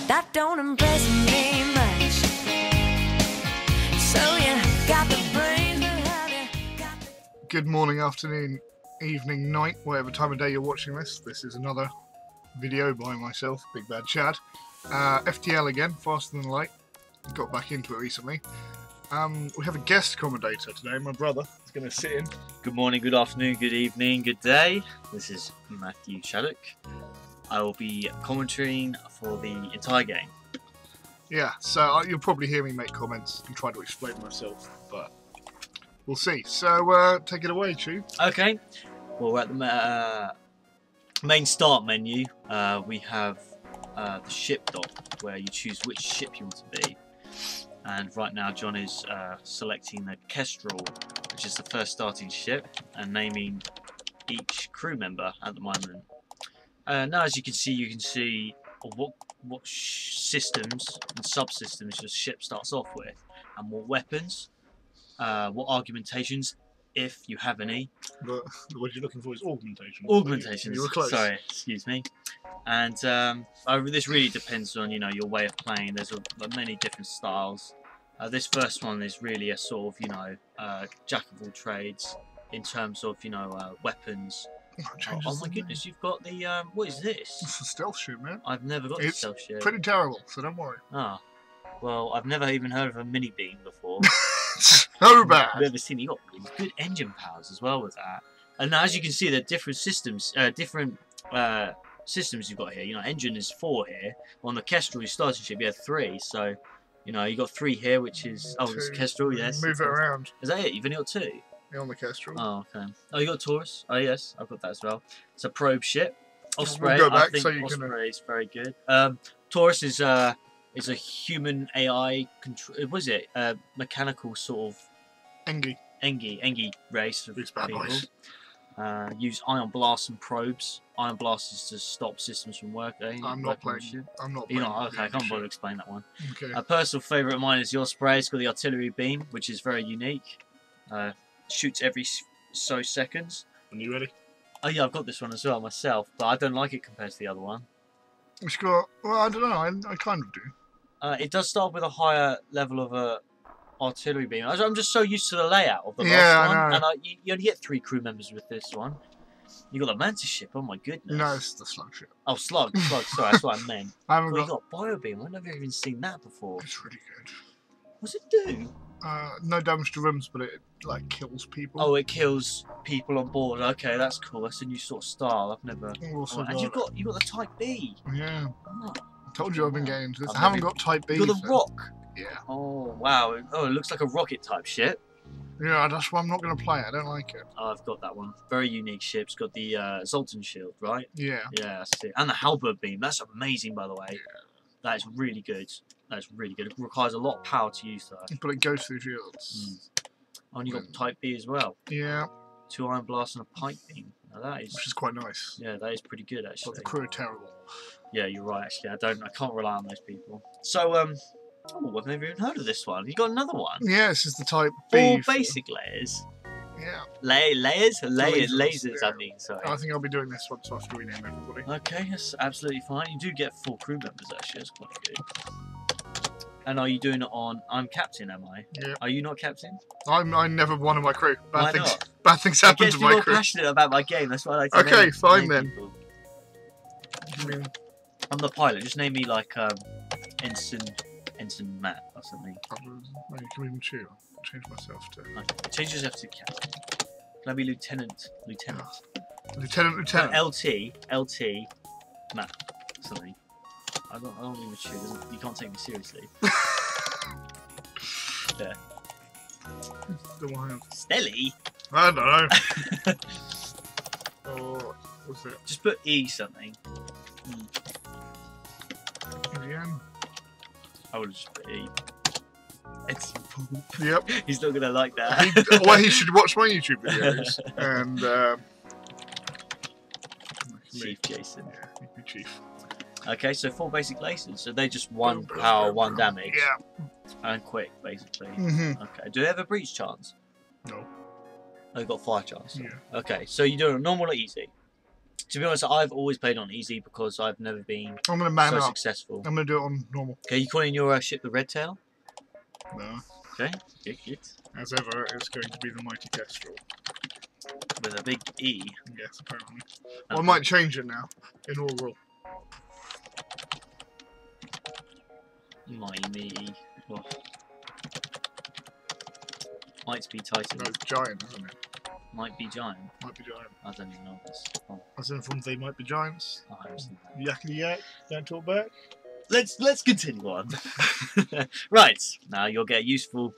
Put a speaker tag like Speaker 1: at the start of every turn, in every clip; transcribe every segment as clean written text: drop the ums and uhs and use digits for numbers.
Speaker 1: that don't impress me much. So you got the brains, but have you got the...
Speaker 2: Good morning, afternoon, evening, night, whatever time of day you're watching this. This is another video by myself, Big Bad Chad. FTL again, Faster Than Light. Got back into it recently. We have a guest commentator today. My brother is going to sit in.
Speaker 3: Good morning, good afternoon, good evening, good day. This is Matthew Shaddock. I will be commentating for the entire game.
Speaker 2: Yeah, so you'll probably hear me make comments and try to explain myself, but we'll see. So take it away, Chew.
Speaker 3: Okay, well, we're at the main start menu. We have the ship dock, where you choose which ship you want to be. And right now John is selecting the Kestrel, which is the first starting ship, and naming each crew member at the moment. Now as you can see what systems and subsystems your ship starts off with, and what weapons, what argumentations, if you have any.
Speaker 2: But what you're looking for is augmentation.
Speaker 3: Augmentations,
Speaker 2: you were close.
Speaker 3: Sorry, excuse me. And this really depends on your way of playing. There's many different styles. This first one is really a sort of jack of all trades in terms of weapons. Oh my goodness, you've got the what is this?
Speaker 2: It's a stealth ship, man.
Speaker 3: I've never got the stealth ship.
Speaker 2: It's pretty terrible, so don't worry.
Speaker 3: Ah, well, I've never even heard of a mini beam before.
Speaker 2: So bad.
Speaker 3: I've never seen it. You got good engine powers as well with that. And as you can see, there are different systems, systems you've got here. Engine is 4 here. On the Kestrel, your starting ship, you have 3. So, you got 3 here, which is it's Kestrel. Yes.
Speaker 2: Move it around.
Speaker 3: Is that it? You've only got 2.
Speaker 2: You're on the Kestrel.
Speaker 3: Oh, okay. Oh, you got Taurus. Oh, yes, I've got that as well. It's a probe ship. Osprey.
Speaker 2: We'll go back,
Speaker 3: I think
Speaker 2: so you
Speaker 3: Osprey is very good. Taurus is a human AI control. Was it mechanical sort of Engi race of
Speaker 2: These bad
Speaker 3: people.
Speaker 2: boys.
Speaker 3: Use ion blasts and probes. Ion blasts is to stop systems from working.
Speaker 2: I'm not playing. I'm not playing.
Speaker 3: Okay, I can't bother to explain that one.
Speaker 2: Okay.
Speaker 3: A personal favourite of mine is the Osprey. It's got the artillery beam, which is very unique. Shoots every so seconds.
Speaker 2: Are you ready?
Speaker 3: Oh yeah, I've got this one as well myself, but I don't like it compared to the other one.
Speaker 2: It's got. Well, I don't know. I kind of do.
Speaker 3: It does start with a higher level of artillery beam. I'm just so used to the layout of the last one,
Speaker 2: I know.
Speaker 3: and you only get 3 crew members with this one. You got the mantis ship. Oh my goodness.
Speaker 2: No, it's the slug ship.
Speaker 3: Oh, slug. Sorry, that's what I meant.
Speaker 2: I haven't
Speaker 3: Well,
Speaker 2: got.
Speaker 3: you got bio beam. I've never even seen that before.
Speaker 2: It's really good.
Speaker 3: What's it do?
Speaker 2: No damage to rooms, but it kills people.
Speaker 3: Oh, it kills people on board. Okay, that's cool. That's a new sort of style. I've never.
Speaker 2: Also
Speaker 3: And you got the Type B.
Speaker 2: Yeah.
Speaker 3: Oh,
Speaker 2: I told you I've been getting into this.
Speaker 3: I've
Speaker 2: I haven't
Speaker 3: never-
Speaker 2: got Type B.
Speaker 3: you got the
Speaker 2: so-
Speaker 3: Rock.
Speaker 2: Yeah.
Speaker 3: Oh wow. Oh, it looks like a rocket type ship.
Speaker 2: Yeah, that's why I'm not going to play it. I don't like it.
Speaker 3: Oh, I've got that one. Very unique ship. It's got the Zoltan shield, right?
Speaker 2: Yeah.
Speaker 3: Yeah, that's it. And the halberd beam. That's amazing, by the way.
Speaker 2: Yeah.
Speaker 3: That is really good. That's really good. It requires a lot of power to use that.
Speaker 2: But it goes through shields.
Speaker 3: Oh, and you got Type B as well.
Speaker 2: Yeah.
Speaker 3: 2 iron blasts and a pipe beam. Now that is,
Speaker 2: Which is quite nice.
Speaker 3: yeah, that is pretty good
Speaker 2: But
Speaker 3: actually.
Speaker 2: the crew are terrible.
Speaker 3: Yeah, you're right. Actually, I can't rely on those people. So, oh, I've never even heard of this one. You got another one.
Speaker 2: Yeah, this is the Type B.
Speaker 3: 4 basic layers.
Speaker 2: Yeah.
Speaker 3: Lasers.
Speaker 2: Yeah.
Speaker 3: I mean, sorry.
Speaker 2: I think I'll be doing this once after we name everybody.
Speaker 3: Okay, that's absolutely fine. You do get 4 crew members actually. That's quite good. And are you doing it on? I'm captain, am I?
Speaker 2: Yeah.
Speaker 3: Are you not captain?
Speaker 2: I'm never one of my crew.
Speaker 3: Why
Speaker 2: Bad things.
Speaker 3: not?
Speaker 2: Bad things
Speaker 3: I
Speaker 2: happen
Speaker 3: guess
Speaker 2: to
Speaker 3: you're
Speaker 2: my
Speaker 3: more
Speaker 2: crew.
Speaker 3: passionate about my game. That's why I like to
Speaker 2: Okay,
Speaker 3: name,
Speaker 2: fine
Speaker 3: name
Speaker 2: then.
Speaker 3: people.
Speaker 2: I mean,
Speaker 3: I'm the pilot. Just name me like Ensign Matt or something.
Speaker 2: you can even choose. I'll change myself to
Speaker 3: Okay. Change yourself to captain. Can I be lieutenant?
Speaker 2: Lieutenant.
Speaker 3: No, LT, Matt, something. I don't even choose. You can't take me seriously. There.
Speaker 2: The one.
Speaker 3: Stelly?
Speaker 2: I don't know. Oh, what's it?
Speaker 3: Just put E something.
Speaker 2: Again.
Speaker 3: I would just put E. It's
Speaker 2: Yep.
Speaker 3: He's not gonna like that.
Speaker 2: Well, he should watch my YouTube videos. And,
Speaker 3: Chief Jason.
Speaker 2: Yeah, he'd be chief.
Speaker 3: Okay, so 4 basic lasers. So they just 1 power, 1 damage.
Speaker 2: Yeah.
Speaker 3: And quick, basically.
Speaker 2: Mm-hmm.
Speaker 3: Okay. Do they have a breach chance?
Speaker 2: No.
Speaker 3: Oh, you got 5 chance.
Speaker 2: Yeah.
Speaker 3: Okay, so you do it normal or easy? To be honest, I've always played on easy because I've never been
Speaker 2: I'm gonna man
Speaker 3: so
Speaker 2: up.
Speaker 3: successful.
Speaker 2: I'm gonna do it on normal.
Speaker 3: Okay, you calling your ship the Red Tail?
Speaker 2: No.
Speaker 3: Okay, good.
Speaker 2: As ever, it's going to be the Mighty Kestrel.
Speaker 3: With a big E.
Speaker 2: Yes, apparently.
Speaker 3: Okay.
Speaker 2: Well, I might change it now. Inaugural.
Speaker 3: Mighty. Oh. Might be Titan.
Speaker 2: No, giant, isn't it?
Speaker 3: Might be Giant.
Speaker 2: Might be giant.
Speaker 3: I don't even know this. Oh,
Speaker 2: As in from They Might Be Giants.
Speaker 3: I haven't seen that.
Speaker 2: Yakety yak. Don't talk back.
Speaker 3: Let's continue on. Right, now you'll get useful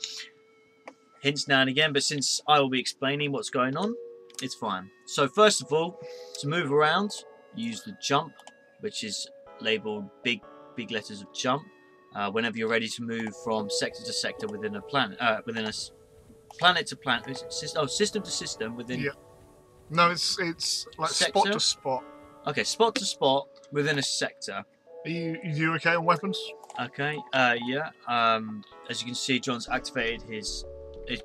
Speaker 3: hints now and again, but since I will be explaining what's going on, it's fine. So first of all, to move around, use the jump, which is labelled big letters of jump. Whenever you're ready to move from sector to sector within a planet, planet to planet, system to system within.
Speaker 2: Yeah. No, it's like
Speaker 3: Sector?
Speaker 2: spot to spot.
Speaker 3: Okay, spot to spot within a sector.
Speaker 2: Are you okay on weapons?
Speaker 3: Okay, yeah. As you can see, John's activated his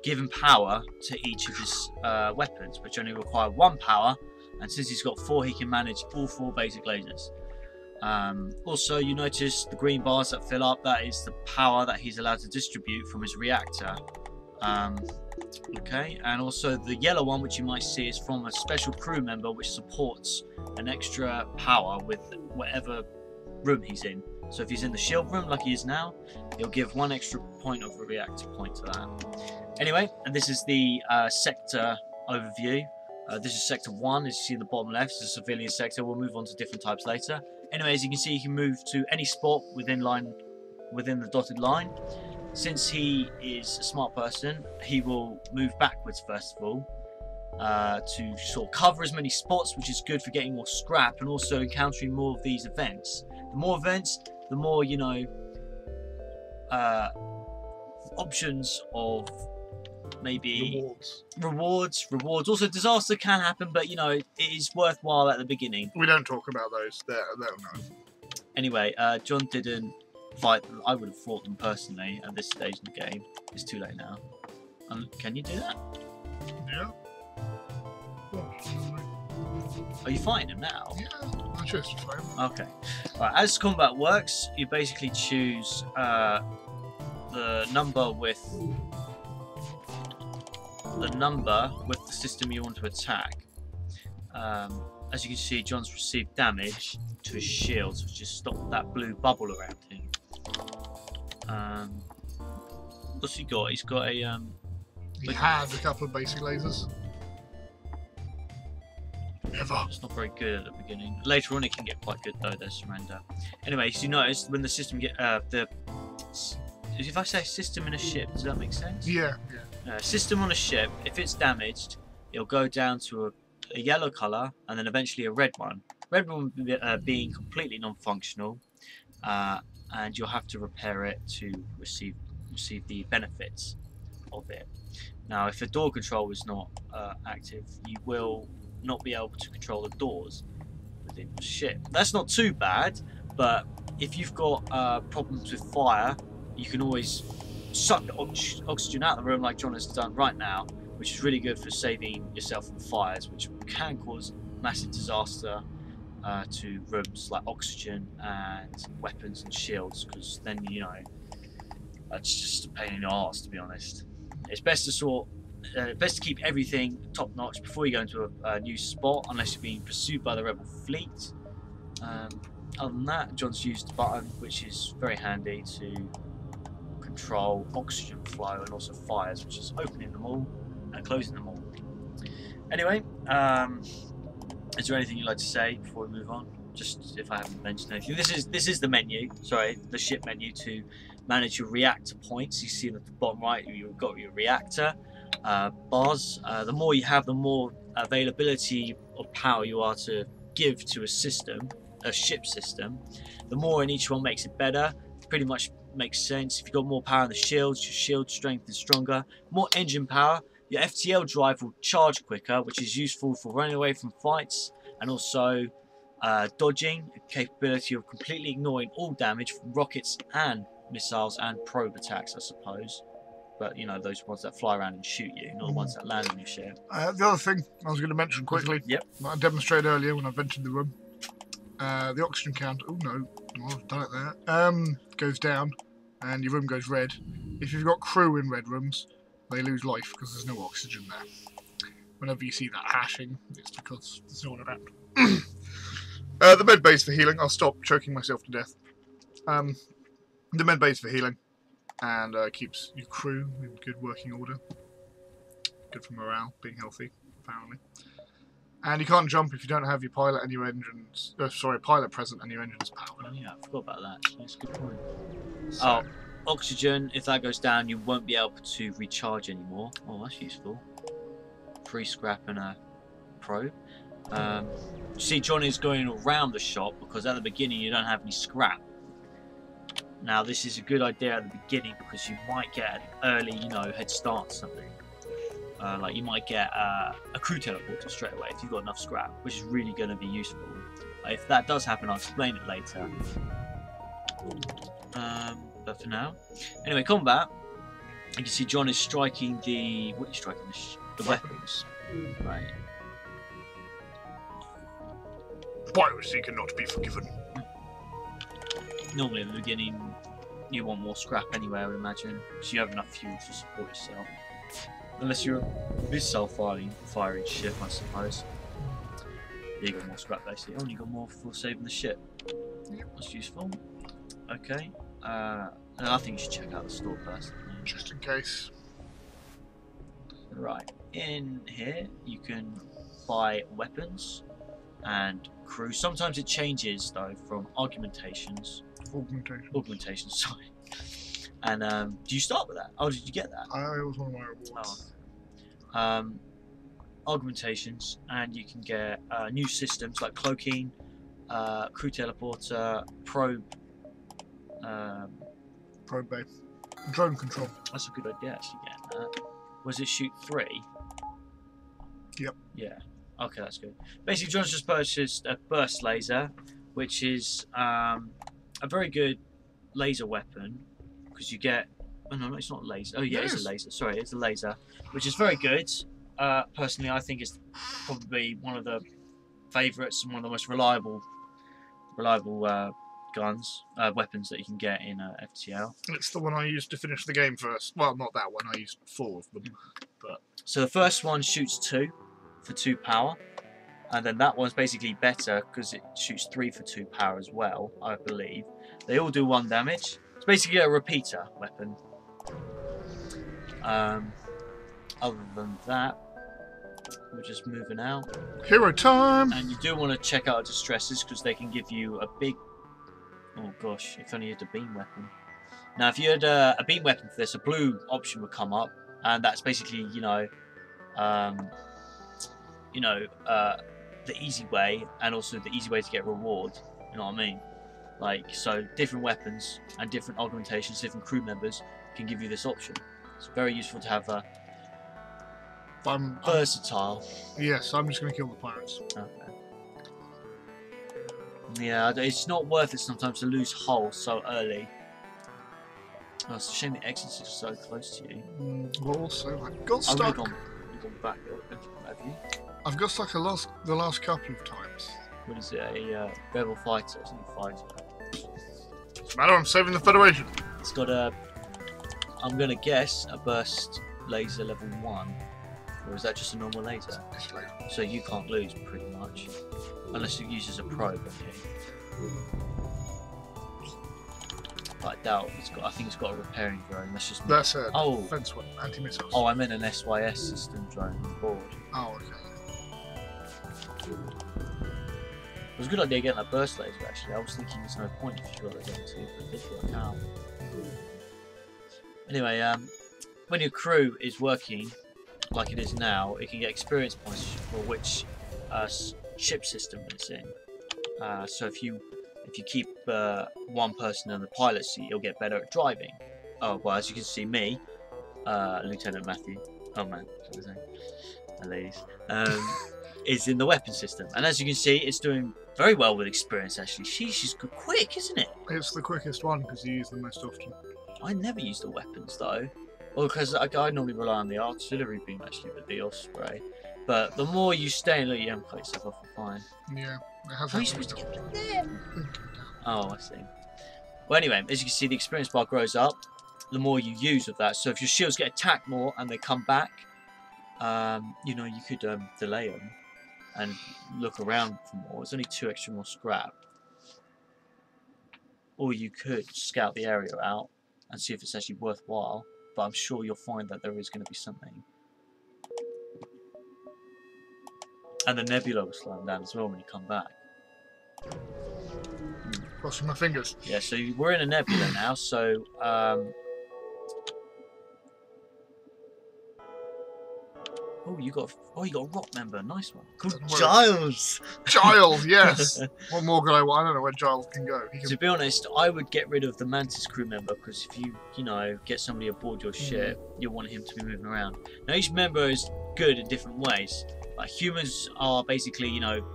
Speaker 3: given power to each of his weapons, which only require 1 power, and since he's got 4, he can manage all 4 basic lasers. Also, you notice the green bars that fill up, that is the power that he's allowed to distribute from his reactor. Okay, and also the yellow one, which you might see, is from a special crew member which supports an extra power with whatever room he's in. So if he's in the shield room like he is now, he'll give 1 extra point of a reactor point to that. Anyway, and this is the sector overview. This is sector 1, as you see in the bottom left, it's a civilian sector. We'll move on to different types later. Anyway, as you can see, you can move to any spot within the dotted line. Since he is a smart person, he will move backwards first of all to sort of cover as many spots, which is good for getting more scrap and also encountering more of these events. The more events, the more, you know, options of maybe rewards. Also, disaster can happen, but you know, it is worthwhile at the beginning.
Speaker 2: We don't talk about those. They'll know.
Speaker 3: Anyway, John didn't fight them. I would have fought them personally at this stage in the game. It's too late now. Can you do that?
Speaker 2: Yeah.
Speaker 3: Are you fighting him now?
Speaker 2: Yeah, I chose to fight him.
Speaker 3: Okay. Right, as combat works, you basically choose the number with the system you want to attack. As you can see, John's received damage to his shields, which just stopped that blue bubble around him. What's he got? He's got a
Speaker 2: He had a couple of basic lasers. Never.
Speaker 3: It's not very good at the beginning. Later on, it can get quite good though. There's surrender. Anyway, so you notice when the system if I say system in a ship, does that make sense?
Speaker 2: Yeah.
Speaker 3: System on a ship, if it's damaged, it'll go down to a yellow colour and then eventually a red one. Red one being completely non-functional, and you'll have to repair it to receive the benefits of it. Now, if the door control is not active, you will not be able to control the doors within the ship. That's not too bad, but if you've got problems with fire, you can always suck the oxygen out of the room like John has done right now, which is really good for saving yourself from fires, which can cause massive disaster to rooms like oxygen and weapons and shields, because then, you know, that's just a pain in the arse, to be honest. It's best to keep everything top notch before you go into a new spot, unless you're being pursued by the rebel fleet. Other than that, John's used a button which is very handy to control oxygen flow and also fires, which is opening them all and closing them all. Anyway, is there anything you'd like to say before we move on? Just if I haven't mentioned anything. This is the menu, sorry, the ship menu to manage your reactor points. You see at the bottom right, you've got your reactor bars. The more you have, the more availability of power you are to give to a system, a ship system. The more in each one makes it better. Pretty much makes sense. If you've got more power in the shields, your shield strength is stronger. More engine power, your FTL drive will charge quicker, which is useful for running away from fights and also dodging, a capability of completely ignoring all damage from rockets and missiles and probe attacks, I suppose. but you know those ones that fly around and shoot you, not the ones that land on your ship.
Speaker 2: The other thing I was going to mention quickly,
Speaker 3: Yep.
Speaker 2: that I demonstrated earlier when I entered the room, the oxygen count. Oh no, I've done it there. Goes down, and your room goes red. If you've got crew in red rooms, they lose life because there's no oxygen there. Whenever you see that hashing, it's because there's no one around. The med bay's for healing. I'll stop choking myself to death. The med bay's for healing, and keeps your crew in good working order. Good for morale, being healthy, apparently. And you can't jump if you don't have your pilot and your engines. Pilot present and your engines powered.
Speaker 3: Oh yeah, I forgot about that. That's a good point.
Speaker 2: So,
Speaker 3: Oxygen, if that goes down, you won't be able to recharge anymore. Oh, that's useful. Free scrap and a probe. You see, John is going around the shop because at the beginning you don't have any scrap. Now, this is a good idea at the beginning because you might get an early, you know, head start or something. Like you might get a crew teleporter straight away if you've got enough scrap, which is really going to be useful. If that does happen, I'll explain it later. But for now, anyway, combat. You can see John is striking the. What are you striking? The weapons. Right.
Speaker 2: piracy cannot be forgiven.
Speaker 3: Normally at the beginning, you want more scrap anyway, I would imagine, because you have enough fuel to support yourself. Unless you're a missile-firing ship, I suppose. You got more scrap basically. Oh, and you got more for saving the ship. Yep, that's useful. Okay. I think you should check out the store first.
Speaker 2: Just in case.
Speaker 3: Right. In here, you can buy weapons and crew. Sometimes it changes though from augmentations. Augmentations, sorry. And do you start with that? Oh, did you get that?
Speaker 2: It was one of my rewards.
Speaker 3: Oh. Augmentations, and you can get new systems like cloaking, crew teleporter, probe.
Speaker 2: Probe bay. Drone control.
Speaker 3: That's a good idea, actually, getting that. Was it shoot 3?
Speaker 2: Yep.
Speaker 3: Yeah. Okay, that's good. Basically, John's just purchased a burst laser, which is a very good laser weapon, because you get... Oh, no, it's not a laser. Oh, yeah, it's a laser. Sorry, it's a laser, which is very good. Personally, I think it's probably one of the favourites and one of the most reliable weapons that you can get in FTL.
Speaker 2: It's the one I used to finish the game first. Well, not that one. I used 4 of them. But
Speaker 3: so the first one shoots 2 for 2 power, and then that one's basically better because it shoots 3 for 2 power as well, I believe. They all do 1 damage. It's basically a repeater weapon. Other than that, we're just moving out.
Speaker 2: Hero time!
Speaker 3: And you do want to check out distresses because they can give you a big... Oh gosh, if only you had a beam weapon. Now, if you had a beam weapon for this, a blue option would come up, and that's basically, the easy way, and also the easy way to get reward. You know what I mean? Like, so different weapons and different augmentations, different crew members can give you this option. It's very useful to have a versatile.
Speaker 2: Yes, I'm just going to kill the pirates.
Speaker 3: Okay. Yeah, it's not worth it sometimes to lose hull so early. Oh, it's a shame the exits are so close to you.
Speaker 2: Well, also, I've got stuck.
Speaker 3: I've gone back, have you?
Speaker 2: I've got stuck the last couple of times.
Speaker 3: What is it? A rebel fighter? It's not a fighter.
Speaker 2: Doesn't matter, I'm saving the Federation.
Speaker 3: It's got a... I'm going to guess a burst laser level 1. Or is that just a normal laser?
Speaker 2: It's laser.
Speaker 3: So you can't lose, pretty much. Unless it uses a probe, okay. But I doubt it's got... I think it's got a repairing drone.
Speaker 2: That's a
Speaker 3: oh.
Speaker 2: defense weapon, anti-missiles.
Speaker 3: Oh, I meant an SYS system drone on board.
Speaker 2: Oh, okay.
Speaker 3: It was a good idea getting that burst laser, actually. I was thinking there's no point if you got it into, but it did work out. Anyway, when your crew is working like it is now, it can get experience points for which ship system it's in. So if you keep one person in the pilot seat, you'll get better at driving. Oh, well, as you can see, me, Lieutenant Matthew, oh man, what was I saying? Ladies, is in the weapon system, and as you can see, it's doing very well with experience. Actually, she's quick, isn't it?
Speaker 2: It's the quickest one because you use them most often.
Speaker 3: I never use the weapons though. Well, because I normally rely on the artillery beam actually with the osprey. But the more you stay in, look, you haven't cut yourself off, fine.
Speaker 2: Yeah, it has
Speaker 3: How are you
Speaker 2: happened.
Speaker 3: supposed to get in there? Oh, I see. Well, anyway, as you can see, the experience bar grows up the more you use of that. So if your shields get attacked more and they come back, you know, you could delay them and look around for more. It's only 2 extra more scrap. Or you could scout the area out and see if it's actually worthwhile. But I'm sure you'll find that there is going to be something. And the nebula will slow them down as well when you come back.
Speaker 2: Crossing my fingers.
Speaker 3: Yeah, so we're in a nebula now, so you got a rock member, nice one. Called Giles.
Speaker 2: Giles, yes. What more could I want? I don't know where Giles can go. He can...
Speaker 3: To be honest, I would get rid of the Mantis crew member because if you know, get somebody aboard your ship, you want him to be moving around. Now each member is good in different ways. Like humans are basically, you know,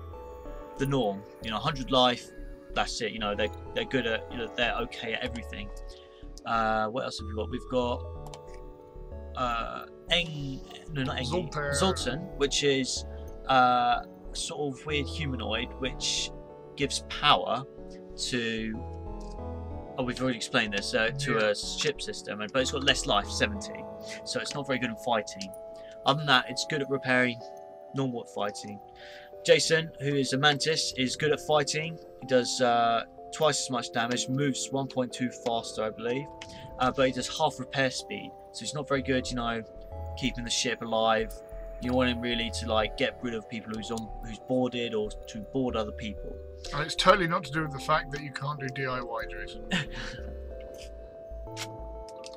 Speaker 3: the norm. You know, 100 life. That's it. You know, they're good at, you know, they're okay at everything. What else have we got? We've got Zoltan, which is sort of weird humanoid, which gives power to. Oh, we've already explained this to a ship system, but it's got less life, 70. So it's not very good in fighting. Other than that, it's good at repairing, normal at fighting. Jason, who is a mantis, is good at fighting. He does twice as much damage, moves 1.2 faster, I believe, but he does half repair speed. So he's not very good, you know, keeping the ship alive. You want him really to like get rid of people who's boarded or to board other people.
Speaker 2: And it's totally not to do with the fact that you can't do DIY, Jason.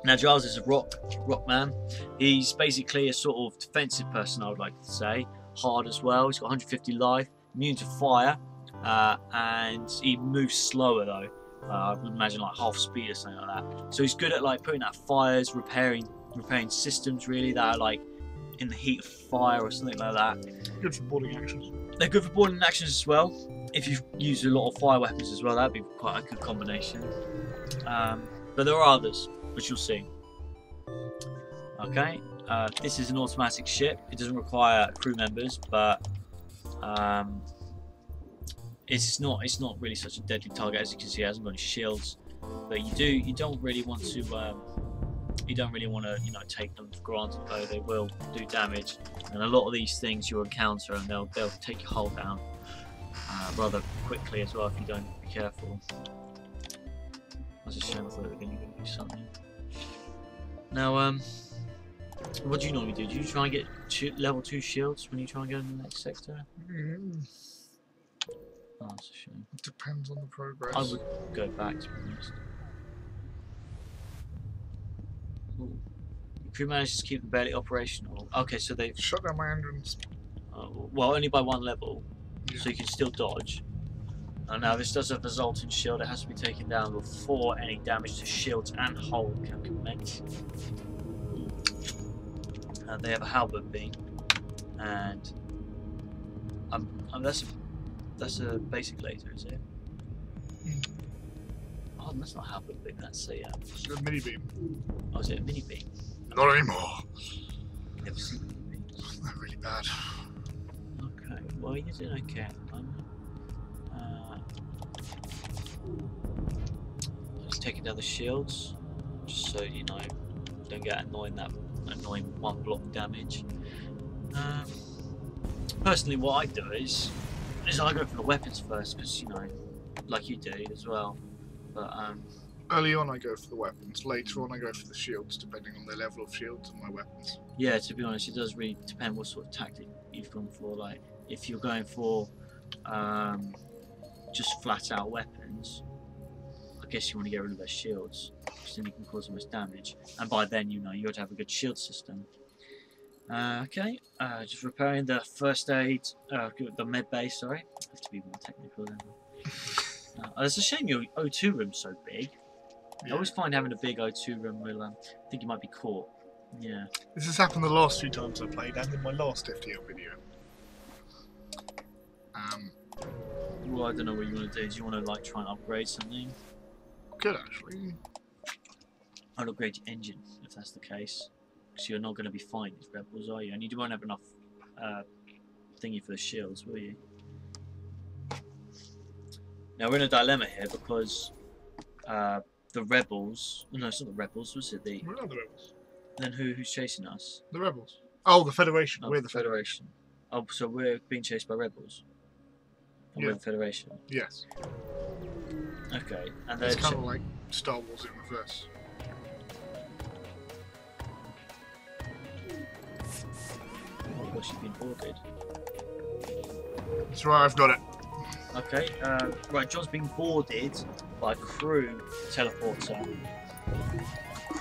Speaker 3: Now Giles is a rock man. He's basically a sort of defensive person, I would like to say. Hard as well. He's got 150 life, immune to fire, and he moves slower though. I would imagine like half speed or something like that. So he's good at like putting out fires, repairing systems really that are like in the heat of fire or something like that.
Speaker 2: Good for boarding actions.
Speaker 3: They're good for boarding actions as well. If you use a lot of fire weapons as well, that'd be quite a good combination. But there are others, which you'll see. Okay, this is an automatic ship. It doesn't require crew members, but it's not really such a deadly target. As you can see, it hasn't got any shields. But you don't really want to you know, take them for granted though. They will do damage, and a lot of these things you'll encounter, and they'll take your hull down rather quickly as well if you don't be careful. That's a shame. I thought they were going to do something. Now, what do you normally do? Do you try and get level 2 shields when you try and go in the next sector? Oh, that's a shame.
Speaker 2: It depends on the progress.
Speaker 3: I would go back, to be honest. Ooh. The crew manages to keep them barely operational. Okay, so they've
Speaker 2: shut down my engines.
Speaker 3: well, only by 1 level, so you can still dodge. Now this does have a Zoltan shield. It has to be taken down before any damage to shields and hull can commence. They have a halberd beam, and that's a basic laser, is it? Oh, that's not a halberd beam. That's
Speaker 2: a mini beam.
Speaker 3: Oh, is it a mini beam?
Speaker 2: Not anymore.
Speaker 3: Never seen mini beams.
Speaker 2: They're really bad.
Speaker 3: Okay, well you're doing okay at the moment. Just taking down the shields, just so you know, don't get annoying 1 block damage. Personally, what I do is I go for the weapons first, because you know, like you do as well. But
Speaker 2: early on I go for the weapons. Later on I go for the shields, depending on the level of shields and my weapons.
Speaker 3: Yeah, to be honest, it does really depend what sort of tactic you've gone for. Like, if you're going for just flat out weapons, I guess you want to get rid of their shields, because then you can cause the most damage. And by then, you know, you ought to have a good shield system. Okay, just repairing the first aid, the med bay, sorry. I have to be more technical than that. It's a shame your O2 room's so big. I always find having a big O2 room will, I think you might be caught. Yeah.
Speaker 2: This has happened the last few times I played, and in my last FTL video.
Speaker 3: Well, I don't know what you want to do. Do you want to like try and upgrade something?
Speaker 2: Could actually.
Speaker 3: I'd upgrade your engine if that's the case. because you're not going to be fighting these rebels, are you? And you won't have enough thingy for the shields, will you? Now we're in a dilemma here because the rebels. No, it's not the rebels. Was it the?
Speaker 2: We're not the rebels.
Speaker 3: Then who's chasing us?
Speaker 2: The rebels. Oh, the Federation.
Speaker 3: Oh,
Speaker 2: We're the Federation.
Speaker 3: Oh, so we're being chased by rebels. And
Speaker 2: Yeah.
Speaker 3: we're the Federation.
Speaker 2: Yes.
Speaker 3: Okay, and
Speaker 2: It's
Speaker 3: they're
Speaker 2: kind of like Star Wars in reverse.
Speaker 3: oh gosh, you've been boarded.
Speaker 2: That's right, I've got it.
Speaker 3: Okay, right, John's being boarded by a crew teleporter.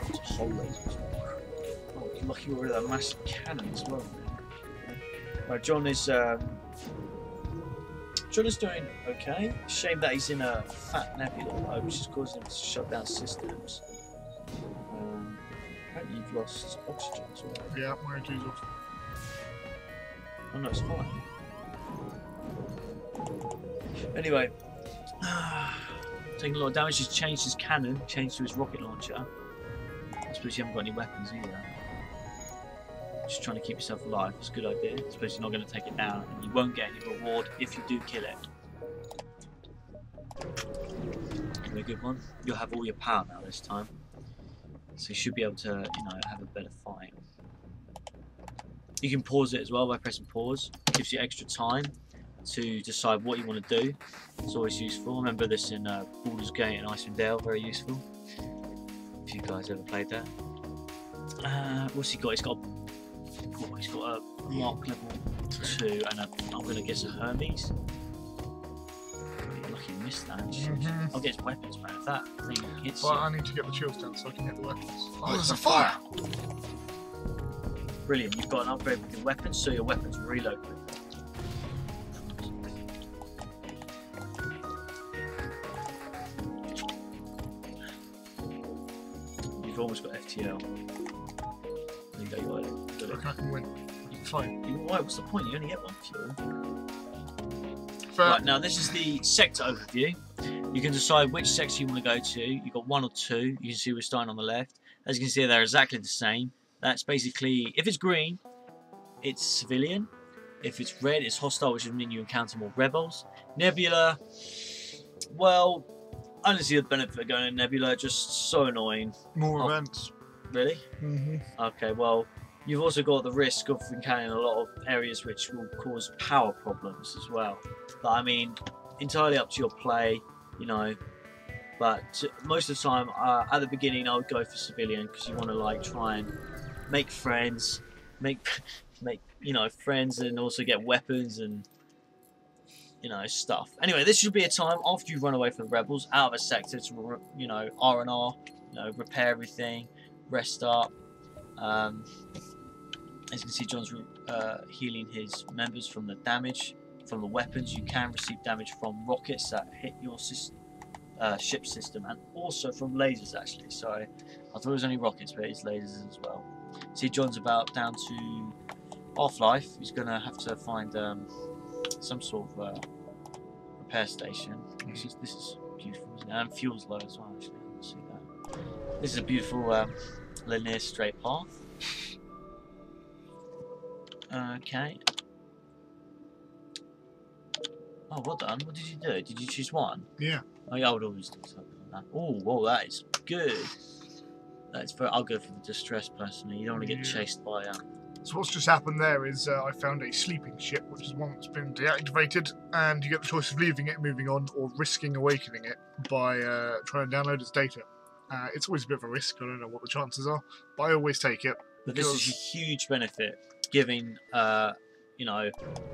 Speaker 3: It's a whole load of oh, you're lucky we're with a massive cannon as well. Right, John is doing okay. Shame that he's in a fat nebula, which is causing him to shut down systems. Apparently you've lost oxygen as well.
Speaker 2: Yeah, my two's off.
Speaker 3: Oh no, it's fine. Anyway, taking a lot of damage. He's changed his cannon, changed to his rocket launcher. I suppose you haven't got any weapons either. Just trying to keep yourself alive. It's a good idea. I suppose you're not going to take it down, and you won't get any reward if you do kill it. Anyway, good one. You'll have all your power now this time, so you should be able to, you know, have a better fight. You can pause it as well by pressing pause. It gives you extra time to decide what you want to do. It's always useful. Remember this in Baldur's Gate and Icewind Dale, very useful. If you guys ever played that. What's he got? He's got a Mark level 2 and I'm going to guess a Hermes. You're lucky you missed that. I'll get his weapons, man. If that thing hits
Speaker 2: Well,
Speaker 3: you.
Speaker 2: I need to get the shields down so I can hit the weapons. Oh,
Speaker 3: there's
Speaker 2: there's
Speaker 3: a
Speaker 2: a fire!
Speaker 3: Brilliant. You've got an upgrade with your weapons, so your weapons reload quicker. You've almost got FTL. There you go, you got it. Got it.
Speaker 2: Okay, I can win. Fine.
Speaker 3: Why? What's the point? You only get one fuel.
Speaker 2: Fair.
Speaker 3: Right, now this is the sector overview. You can decide which sector you want to go to. You've got 1 or 2. You can see we're starting on the left. As you can see, they're exactly the same. That's basically, if it's green, it's civilian. If it's red, it's hostile, which would mean you encounter more rebels. Nebula, well, I don't see the benefit of going to Nebula, just so annoying.
Speaker 2: More events.
Speaker 3: Really?
Speaker 2: Mm-hmm.
Speaker 3: Okay, well, you've also got the risk of encountering a lot of areas which will cause power problems as well. But I mean, entirely up to your play, you know. But most of the time, at the beginning, I would go for civilian because you want to like try and make friends, make you know friends, and also get weapons and you know stuff. Anyway, this should be a time after you run away from the rebels out of a sector to you know R&R, you know, repair everything, rest up. As you can see, John's healing his members from the damage from the weapons. You can receive damage from rockets that hit your ship system, and also from lasers actually. So I thought it was only rockets, but it's lasers as well. See, John's about down to half-life. He's gonna have to find some sort of repair station. This is beautiful, isn't it? And fuel's low as well actually. Let's see that. This is a beautiful linear straight path. Okay. Oh, well done. What did you do? Did you choose one?
Speaker 2: Yeah.
Speaker 3: Oh, yeah, I would always do something like that. Oh, whoa, that is good. That's very. I'll go for the distress personally. You don't want to get chased by.
Speaker 2: So what's just happened there is I found a sleeping ship, which is one that's been deactivated, and you get the choice of leaving it, moving on, or risking awakening it by trying to download its data. It's always a bit of a risk. I don't know what the chances are, but I always take it.
Speaker 3: But this is a huge benefit, giving you know,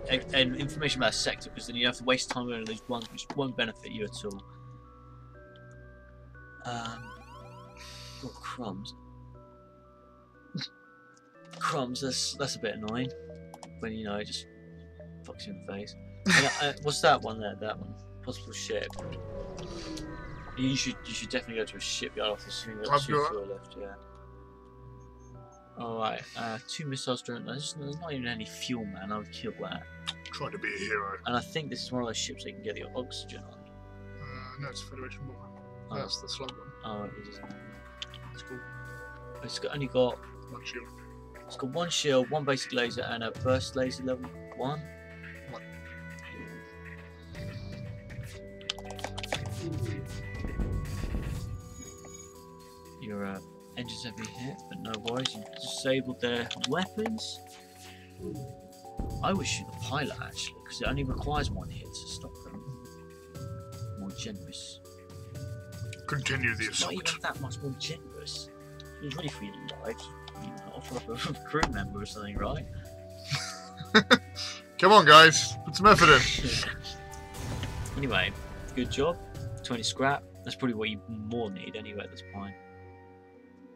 Speaker 3: and information about a sector, because then you have to waste time on these ones which won't benefit you at all. Oh, crumbs. Crumbs, that's a bit annoying when you know it just fucks you in the face. And, what's that one there? That one, possible ship. You should definitely go to a shipyard after seeing the 2 fuel left. Yeah. All right, 2 missiles drone. There's not even any fuel, man. I would kill that.
Speaker 2: Try to be a hero.
Speaker 3: And I think this is one of those ships that you can get the oxygen on.
Speaker 2: No, it's a Federation bomber.
Speaker 3: Oh.
Speaker 2: That's the slug one.
Speaker 3: Oh, it is.
Speaker 2: It's cool.
Speaker 3: It's only got
Speaker 2: One shield.
Speaker 3: It's got one shield, one basic laser, and a burst laser level 1. Your engines have been hit, but no worries. You disabled their weapons. I would shoot the pilot actually, because it only requires one hit to stop them. More generous.
Speaker 2: Continue the
Speaker 3: It's not
Speaker 2: assault.
Speaker 3: even that much more generous. It was really for your lives. You know, offer up a crew member or something, right?
Speaker 2: Come on, guys. Put some effort in.
Speaker 3: Anyway, good job. 20 scrap. That's probably what you more need anyway at this point.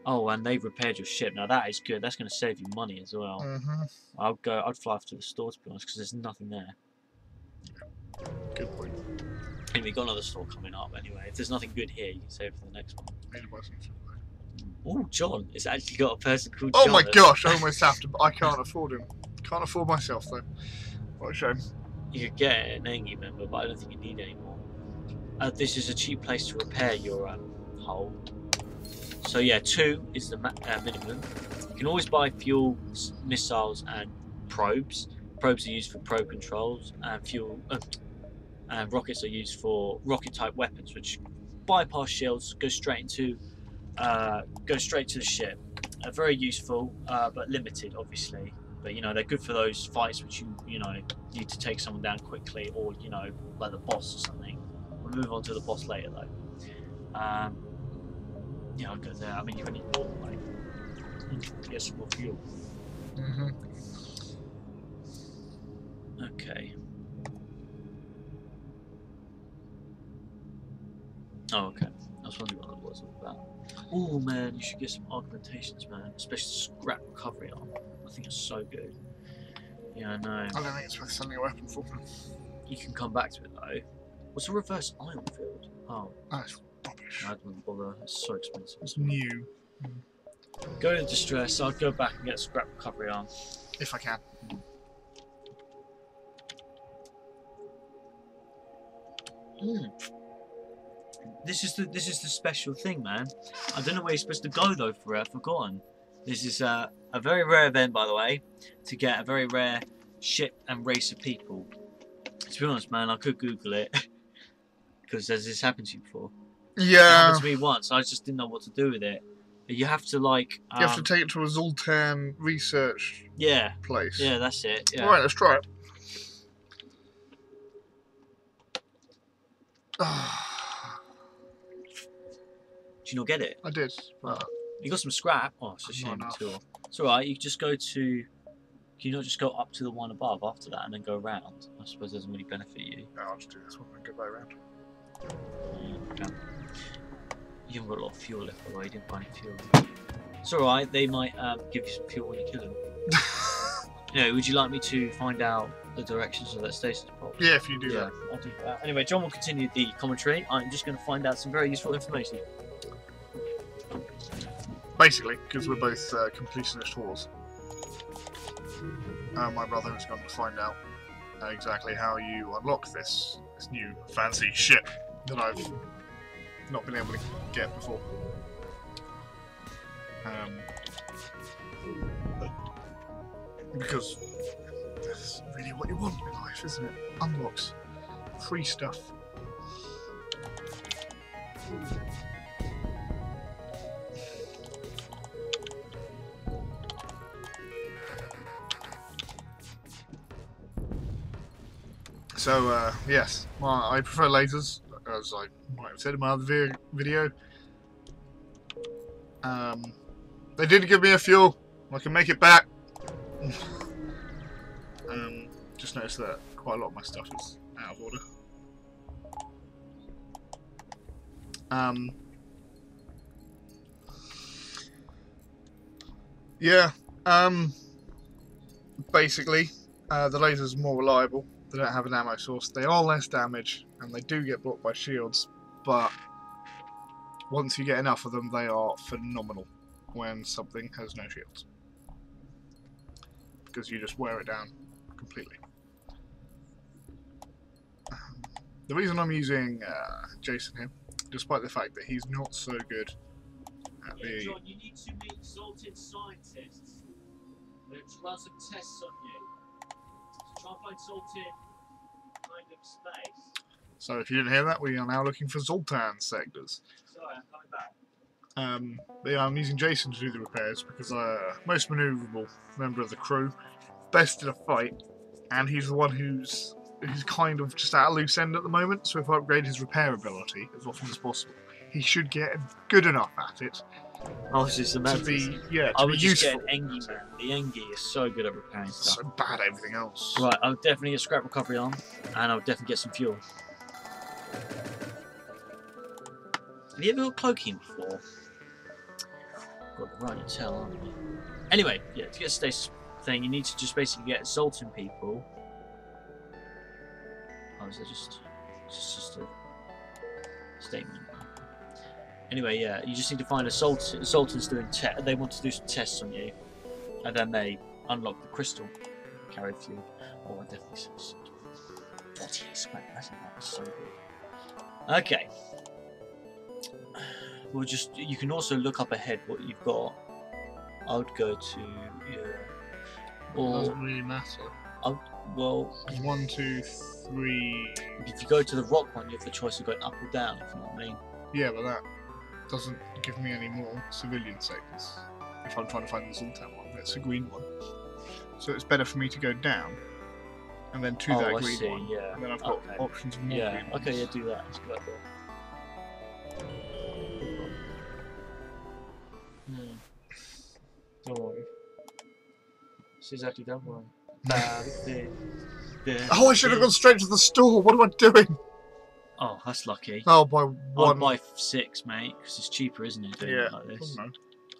Speaker 3: Oh, and they've repaired your ship. Now that is good. That's going to save you money as well. I'd fly off to the store to be honest, because there's nothing there.
Speaker 2: Good point.
Speaker 3: Anyway, got another store coming up anyway. If there's nothing good here, you can save for the next one. Oh, John. It's actually got a person called John.
Speaker 2: Oh my gosh, I almost have to, but I can't afford him. Can't afford myself though. What a shame.
Speaker 3: You could get an Engie member, but I don't think you need any more. This is a cheap place to repair your hull. So yeah, 2 is the minimum. You can always buy fuel, missiles, and probes. Probes are used for probe controls, and fuel and rockets are used for rocket-type weapons, which bypass shields, go straight to the ship. Very useful, but limited, obviously. But you know they're good for those fights which you know need to take someone down quickly, or you know like the boss or something. We'll move on to the boss later though. Yeah, I'll go there. I mean, you only need more, like, get some more fuel. Okay. Oh, okay. I was wondering what that was all about. Oh man, you should get some augmentations, man. Especially scrap recovery arm. I think it's so good. Yeah, I know.
Speaker 2: I don't think it's worth sending a weapon for.
Speaker 3: You can come back to it though. What's a reverse ion field? Oh,
Speaker 2: That's rubbish.
Speaker 3: I wouldn't bother. It's so expensive.
Speaker 2: It's new.
Speaker 3: Go to distress. I'll go back and get a scrap recovery arm.
Speaker 2: If I can.
Speaker 3: This is the special thing, man. I don't know where you're supposed to go though for it. I've forgotten. This is a very rare event, by the way, to get a very rare ship and race of people. To be honest, man, I could Google it because has this happened to you before? It
Speaker 2: Yeah.
Speaker 3: happened to me once. I just didn't know what to do with it. You have to like.
Speaker 2: You have to take it to a Zoltan research
Speaker 3: Yeah.
Speaker 2: place.
Speaker 3: Yeah, that's it. Yeah.
Speaker 2: Alright, let's try it.
Speaker 3: Did you not get it?
Speaker 2: I did, but
Speaker 3: You got some scrap. Oh, it's a
Speaker 2: Not
Speaker 3: shame.
Speaker 2: enough.
Speaker 3: Too. It's alright. You just go to. Can you not just go up to the one above after that and then go around? I suppose it doesn't really benefit you.
Speaker 2: no, I'll just do this one and go back around.
Speaker 3: Okay. You haven't got a lot of fuel left, by the way. You didn't buy any fuel. It's alright. They might give you some fuel when you kill them. You know, would you like me to find out the directions of that stasis pod?
Speaker 2: Yeah, if you do
Speaker 3: Yeah,
Speaker 2: that.
Speaker 3: I'll do that. Anyway, John will continue the commentary. I'm just going to find out some very useful information.
Speaker 2: Basically, because we're both completionist whores. My brother has gone to find out exactly how you unlock this new fancy ship that I've not been able to get before. Because that's really what you want in life, isn't it? Unlocks. Free stuff. So, yes, well, I prefer lasers, as I might have said in my other video. They did give me a fuel. I can make it back. Just noticed that quite a lot of my stuff is out of order. Yeah, basically, the lasers are more reliable. They don't have an ammo source. They are less damage, and they do get blocked by shields, but once you get enough of them, they are phenomenal when something has no shields. Because you just wear it down completely. The reason I'm using Jason here, despite the fact that he's not so good at the...
Speaker 3: John, you need to meet Zoltan scientists. Let's run some tests on you. So try and find salted kind of space.
Speaker 2: So if you didn't hear that, we are now looking for Zoltan sectors.
Speaker 3: Sorry, I'm coming back.
Speaker 2: But yeah, I'm using Jason to do the repairs because most manoeuvrable member of the crew, best in a fight, and he's the one who's kind of just at a loose end at the moment. So if I upgrade his repair ability as often as possible, he should get good enough at it
Speaker 3: Oh, it's just
Speaker 2: to be
Speaker 3: I
Speaker 2: to be
Speaker 3: would just
Speaker 2: useful.
Speaker 3: get an Engie, man. The Engie is so good at repairing stuff.
Speaker 2: So bad at everything else.
Speaker 3: Right, I'll definitely get scrap recovery on, and I'll definitely get some fuel. Have you ever got cloaking before? Got the right to tell, aren't you? Anyway, yeah, to get a stasis thing, you need to just basically get Zoltan people. Oh, is that just a statement? Anyway, yeah, you just need to find a Zoltan's doing they want to do some tests on you, and then they unlock the crystal carried fuel. Oh, I definitely said 48 scrap. That's so good. Okay. You can also look up ahead what you've got. I would go to
Speaker 2: It
Speaker 3: or
Speaker 2: doesn't really matter.
Speaker 3: well,
Speaker 2: 1, 2, 3.
Speaker 3: if you go to the rock one, you have the choice of going up or down. If you know what I mean.
Speaker 2: Yeah, but that doesn't give me any more civilian sectors. If I'm trying to find the Zoltan one, that's a green one. So it's better for me to go down and then to that
Speaker 3: I
Speaker 2: green
Speaker 3: see,
Speaker 2: one.
Speaker 3: yeah.
Speaker 2: And then I've got
Speaker 3: Okay.
Speaker 2: options of more
Speaker 3: Yeah.
Speaker 2: green ones.
Speaker 3: Okay. Yeah. Do that. That's a good idea. Don't worry. It's exactly don't worry.
Speaker 2: Oh, I should have gone straight to the store. What am I doing?
Speaker 3: Oh, that's lucky.
Speaker 2: Oh, by
Speaker 3: I'd
Speaker 2: one.
Speaker 3: buy 6, mate, because it's cheaper, isn't it? Doing
Speaker 2: Yeah.
Speaker 3: it like this.
Speaker 2: No.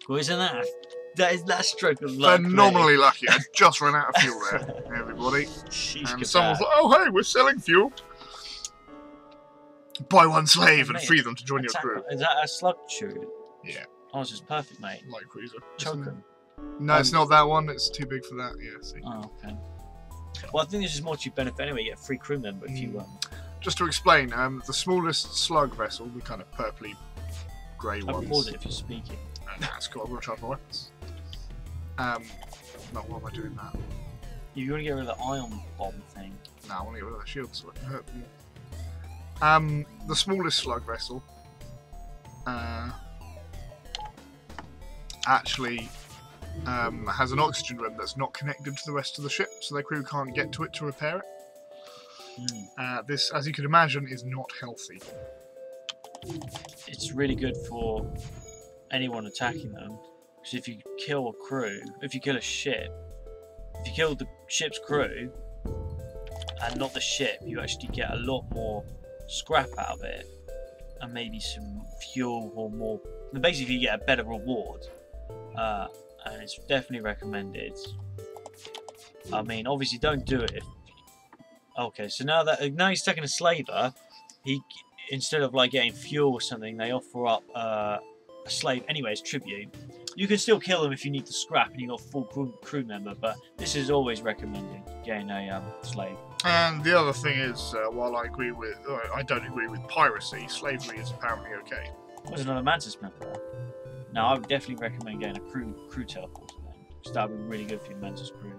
Speaker 3: Well, isn't that stroke of luck?
Speaker 2: Phenomenally lucky. I just ran out of fuel there, everybody.
Speaker 3: Sheesh,
Speaker 2: And
Speaker 3: kebab.
Speaker 2: someone's like, "Oh, hey, we're selling fuel. Buy one slave and
Speaker 3: Mate,
Speaker 2: free them to join your
Speaker 3: Attack-
Speaker 2: crew."
Speaker 3: Is that a slug shoot?
Speaker 2: Yeah,
Speaker 3: Oh, this is perfect, mate.
Speaker 2: light cruiser.
Speaker 3: Choke 'em.
Speaker 2: No, it's not that one. It's too big for that. Yeah, see.
Speaker 3: Oh, okay. Well, I think this is more to your benefit anyway. You get a free crew member if you
Speaker 2: Just to explain, the smallest slug vessel, the kind of purpley grey
Speaker 3: I
Speaker 2: ones.
Speaker 3: pause it if you're speaking.
Speaker 2: That's got. I'm gonna charge my weapons. No, why am I doing that?
Speaker 3: You want to get rid of the ion bomb thing.
Speaker 2: No, I want to get rid of the shield so I can hurt them. The smallest slug vessel actually has an oxygen room that's not connected to the rest of the ship, so their crew can't get to it to repair it. This, as you can imagine, is not healthy.
Speaker 3: It's really good for anyone attacking them. Because if you kill a crew, if you kill a ship, if you kill the ship's crew and not the ship, you actually get a lot more scrap out of it, and maybe some fuel or more. Basically, you get a better reward, and it's definitely recommended. I mean, obviously, don't do it. Okay, so now he's taking a slaver, he instead of like getting fuel or something, they offer up a slave anyway as tribute. You can still kill them if you need the scrap and you got a full crew member, but this is always recommended getting a slave.
Speaker 2: And the other thing is, while I don't agree with piracy, slavery is apparently okay.
Speaker 3: There's another Mantis member. Now, I would definitely recommend getting a crew teleporter then, because that would be really good for your Mantis crew.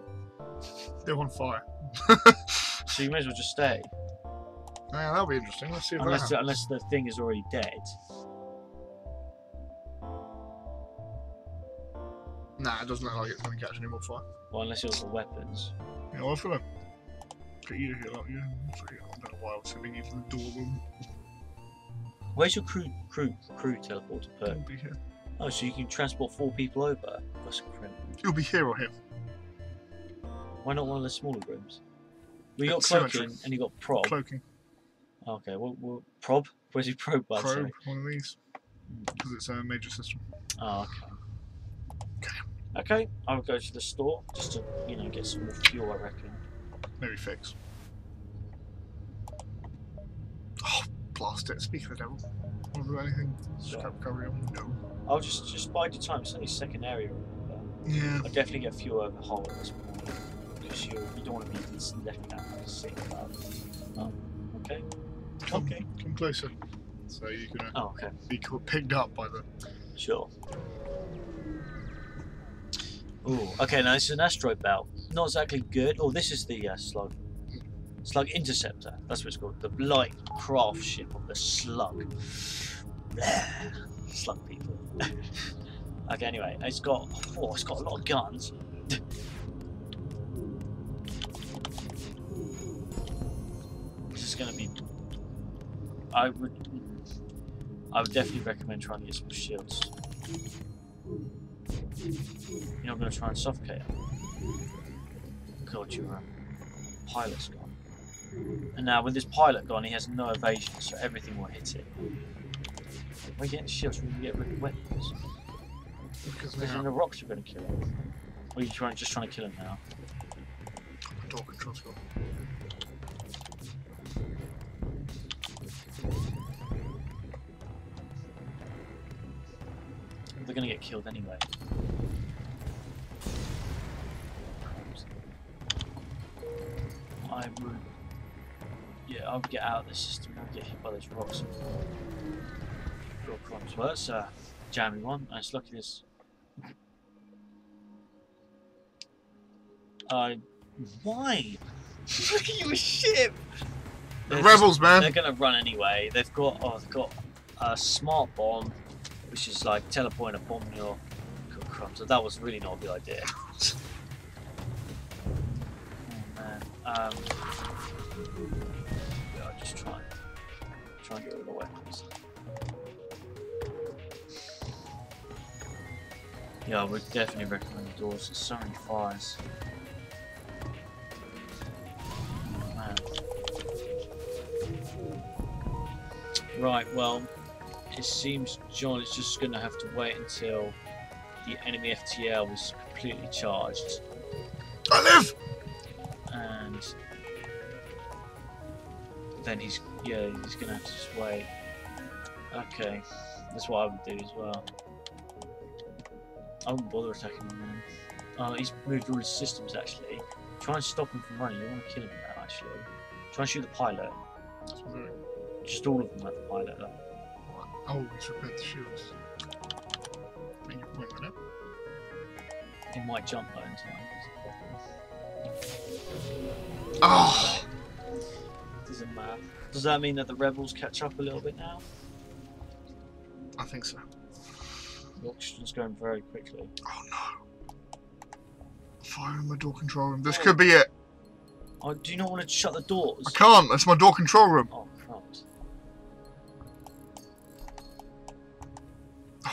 Speaker 2: They're on fire.
Speaker 3: So you may as well just stay,
Speaker 2: Yeah, that'll be interesting. Let's see if that happens.
Speaker 3: unless the thing is already dead.
Speaker 2: Nah, it doesn't look like it's going to catch any more fire.
Speaker 3: Well, unless you've got weapons.
Speaker 2: Yeah, well, I feel like get you to heal up. Yeah, I don't know why I was sending you to the door room.
Speaker 3: Where's your crew teleporter put?
Speaker 2: It'll be here.
Speaker 3: Oh, so you can transport 4 people over. That's incredible.
Speaker 2: It'll be here or here.
Speaker 3: Why not one of the smaller rooms? Well, you got
Speaker 2: It's
Speaker 3: cloaking
Speaker 2: symmetry.
Speaker 3: and you got prob.
Speaker 2: Cloaking.
Speaker 3: Okay, well, prob? Where's your probe? By the
Speaker 2: Probe,
Speaker 3: way?
Speaker 2: one of these. Because it's a major system.
Speaker 3: Oh, okay. Okay, I would go to the store just to, get some more fuel, I reckon.
Speaker 2: Maybe fix. Oh, blast it. Speak of the devil. Want to do anything? Scrap recovery on? No.
Speaker 3: I'll just bide your time. It's only second area, remember?
Speaker 2: Yeah.
Speaker 3: I'll definitely get fuel overhaul at this point. Because you don't want to be left out of the sick club. Oh, okay. Okay.
Speaker 2: Come closer. So you can
Speaker 3: Oh, okay.
Speaker 2: be picked up by the...
Speaker 3: Sure. Oh, okay, now this is an asteroid belt. Not exactly good. Oh, this is the slug. Slug interceptor. That's what it's called. The light craft ship of the slug. Slug people. Okay, anyway, it's got a lot of guns. This is gonna be. I would definitely recommend trying to get some shields. You're not going to try and suffocate him. God, your pilot's gone. And now with this pilot gone, he has no evasion, so everything will hit him. We're getting shields, we can get rid of weapons. Because in the rocks you're going to kill him. Or are you just trying to kill him now?
Speaker 2: Door control's gone.
Speaker 3: They're going to get killed anyway. I would get out of this system and get hit by those rocks. Real crumbs. Well, that's a jammy one. It's lucky this. Why? Look at your ship!
Speaker 2: The rebels, man!
Speaker 3: They're going to run anyway. They've got a smart bomb, which is like teleport a bomb in your crumbs. So that was really not a good idea. Oh man. Yeah, I'll just try and get rid of the weapons. Yeah, I would definitely recommend the doors. There's so many fires. Oh, man. Right, well, it seems John is just going to have to wait until the enemy FTL is completely charged.
Speaker 2: I live!
Speaker 3: And then he's going to have to just wait. Okay, that's what I would do as well. I wouldn't bother attacking him then. Oh, he's moved all his systems actually. Try and stop him from running. You want to kill him now actually. Try and shoot the pilot.
Speaker 2: That's what I'm doing.
Speaker 3: Just all of them at the pilot though.
Speaker 2: Oh, he's repaired the shields. Make your point right now.
Speaker 3: He might jump though in time.
Speaker 2: Oh!
Speaker 3: Doesn't matter. Does that mean that the rebels catch up a little bit now?
Speaker 2: I think so.
Speaker 3: The oxygen's going very quickly.
Speaker 2: Oh no. Fire in my door control room. This could be it.
Speaker 3: Oh, do you not want to shut the doors?
Speaker 2: I can't. That's my door control room.
Speaker 3: Oh, crumbs.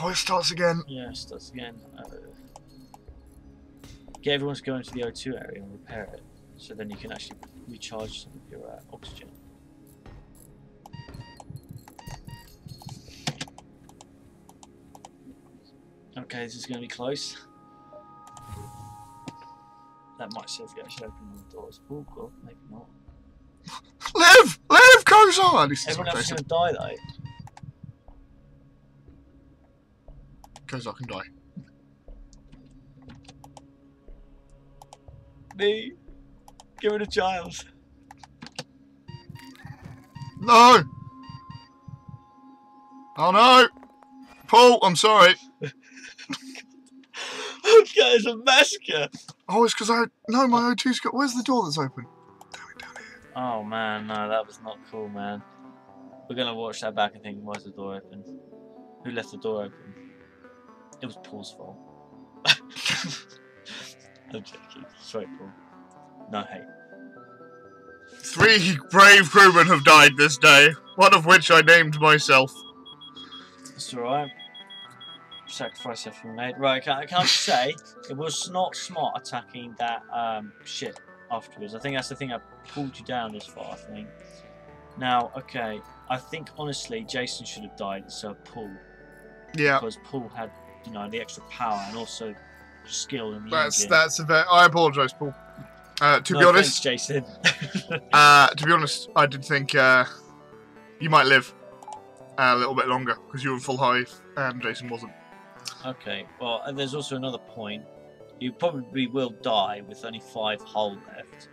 Speaker 2: Oh, it starts again.
Speaker 3: Yeah, it starts again. Get everyone to go into the O2 area and repair it, so then you can actually recharge some of your oxygen. Okay, this is going to be close. That might save you actually opening the doors. Oh god, maybe not.
Speaker 2: Live! Live, Kozar!
Speaker 3: Everyone else is going to die though.
Speaker 2: Kozar can die.
Speaker 3: Me. Get rid of Giles.
Speaker 2: No! Oh no! Paul, I'm sorry.
Speaker 3: Okay, it's a massacre.
Speaker 2: Oh, it's because no, my O2's got. Where's the door that's open? Damn it, down here.
Speaker 3: Oh man, no, that was not cool, man. We're gonna watch that back and think, why is the door open? Who left the door open? It was Paul's fault. I'm joking. Sorry, Paul. No hate.
Speaker 2: 3 brave crewmen have died this day, one of which I named myself.
Speaker 3: It's alright. Sacrifice have been made. Right, can I just say, it was not smart attacking that ship afterwards. I think that's the thing that pulled you down this far, I think. Now, okay, I think honestly Jason should have died instead of Paul.
Speaker 2: Yeah.
Speaker 3: Because Paul had, you know, the extra power and also skill in the engine.
Speaker 2: That's a bit. I apologise, Paul. To be honest,
Speaker 3: thanks, Jason.
Speaker 2: to be honest, I did think you might live a little bit longer because you were full hive and Jason wasn't.
Speaker 3: Okay, well, and there's also another point. You probably will die with only 5 hull left,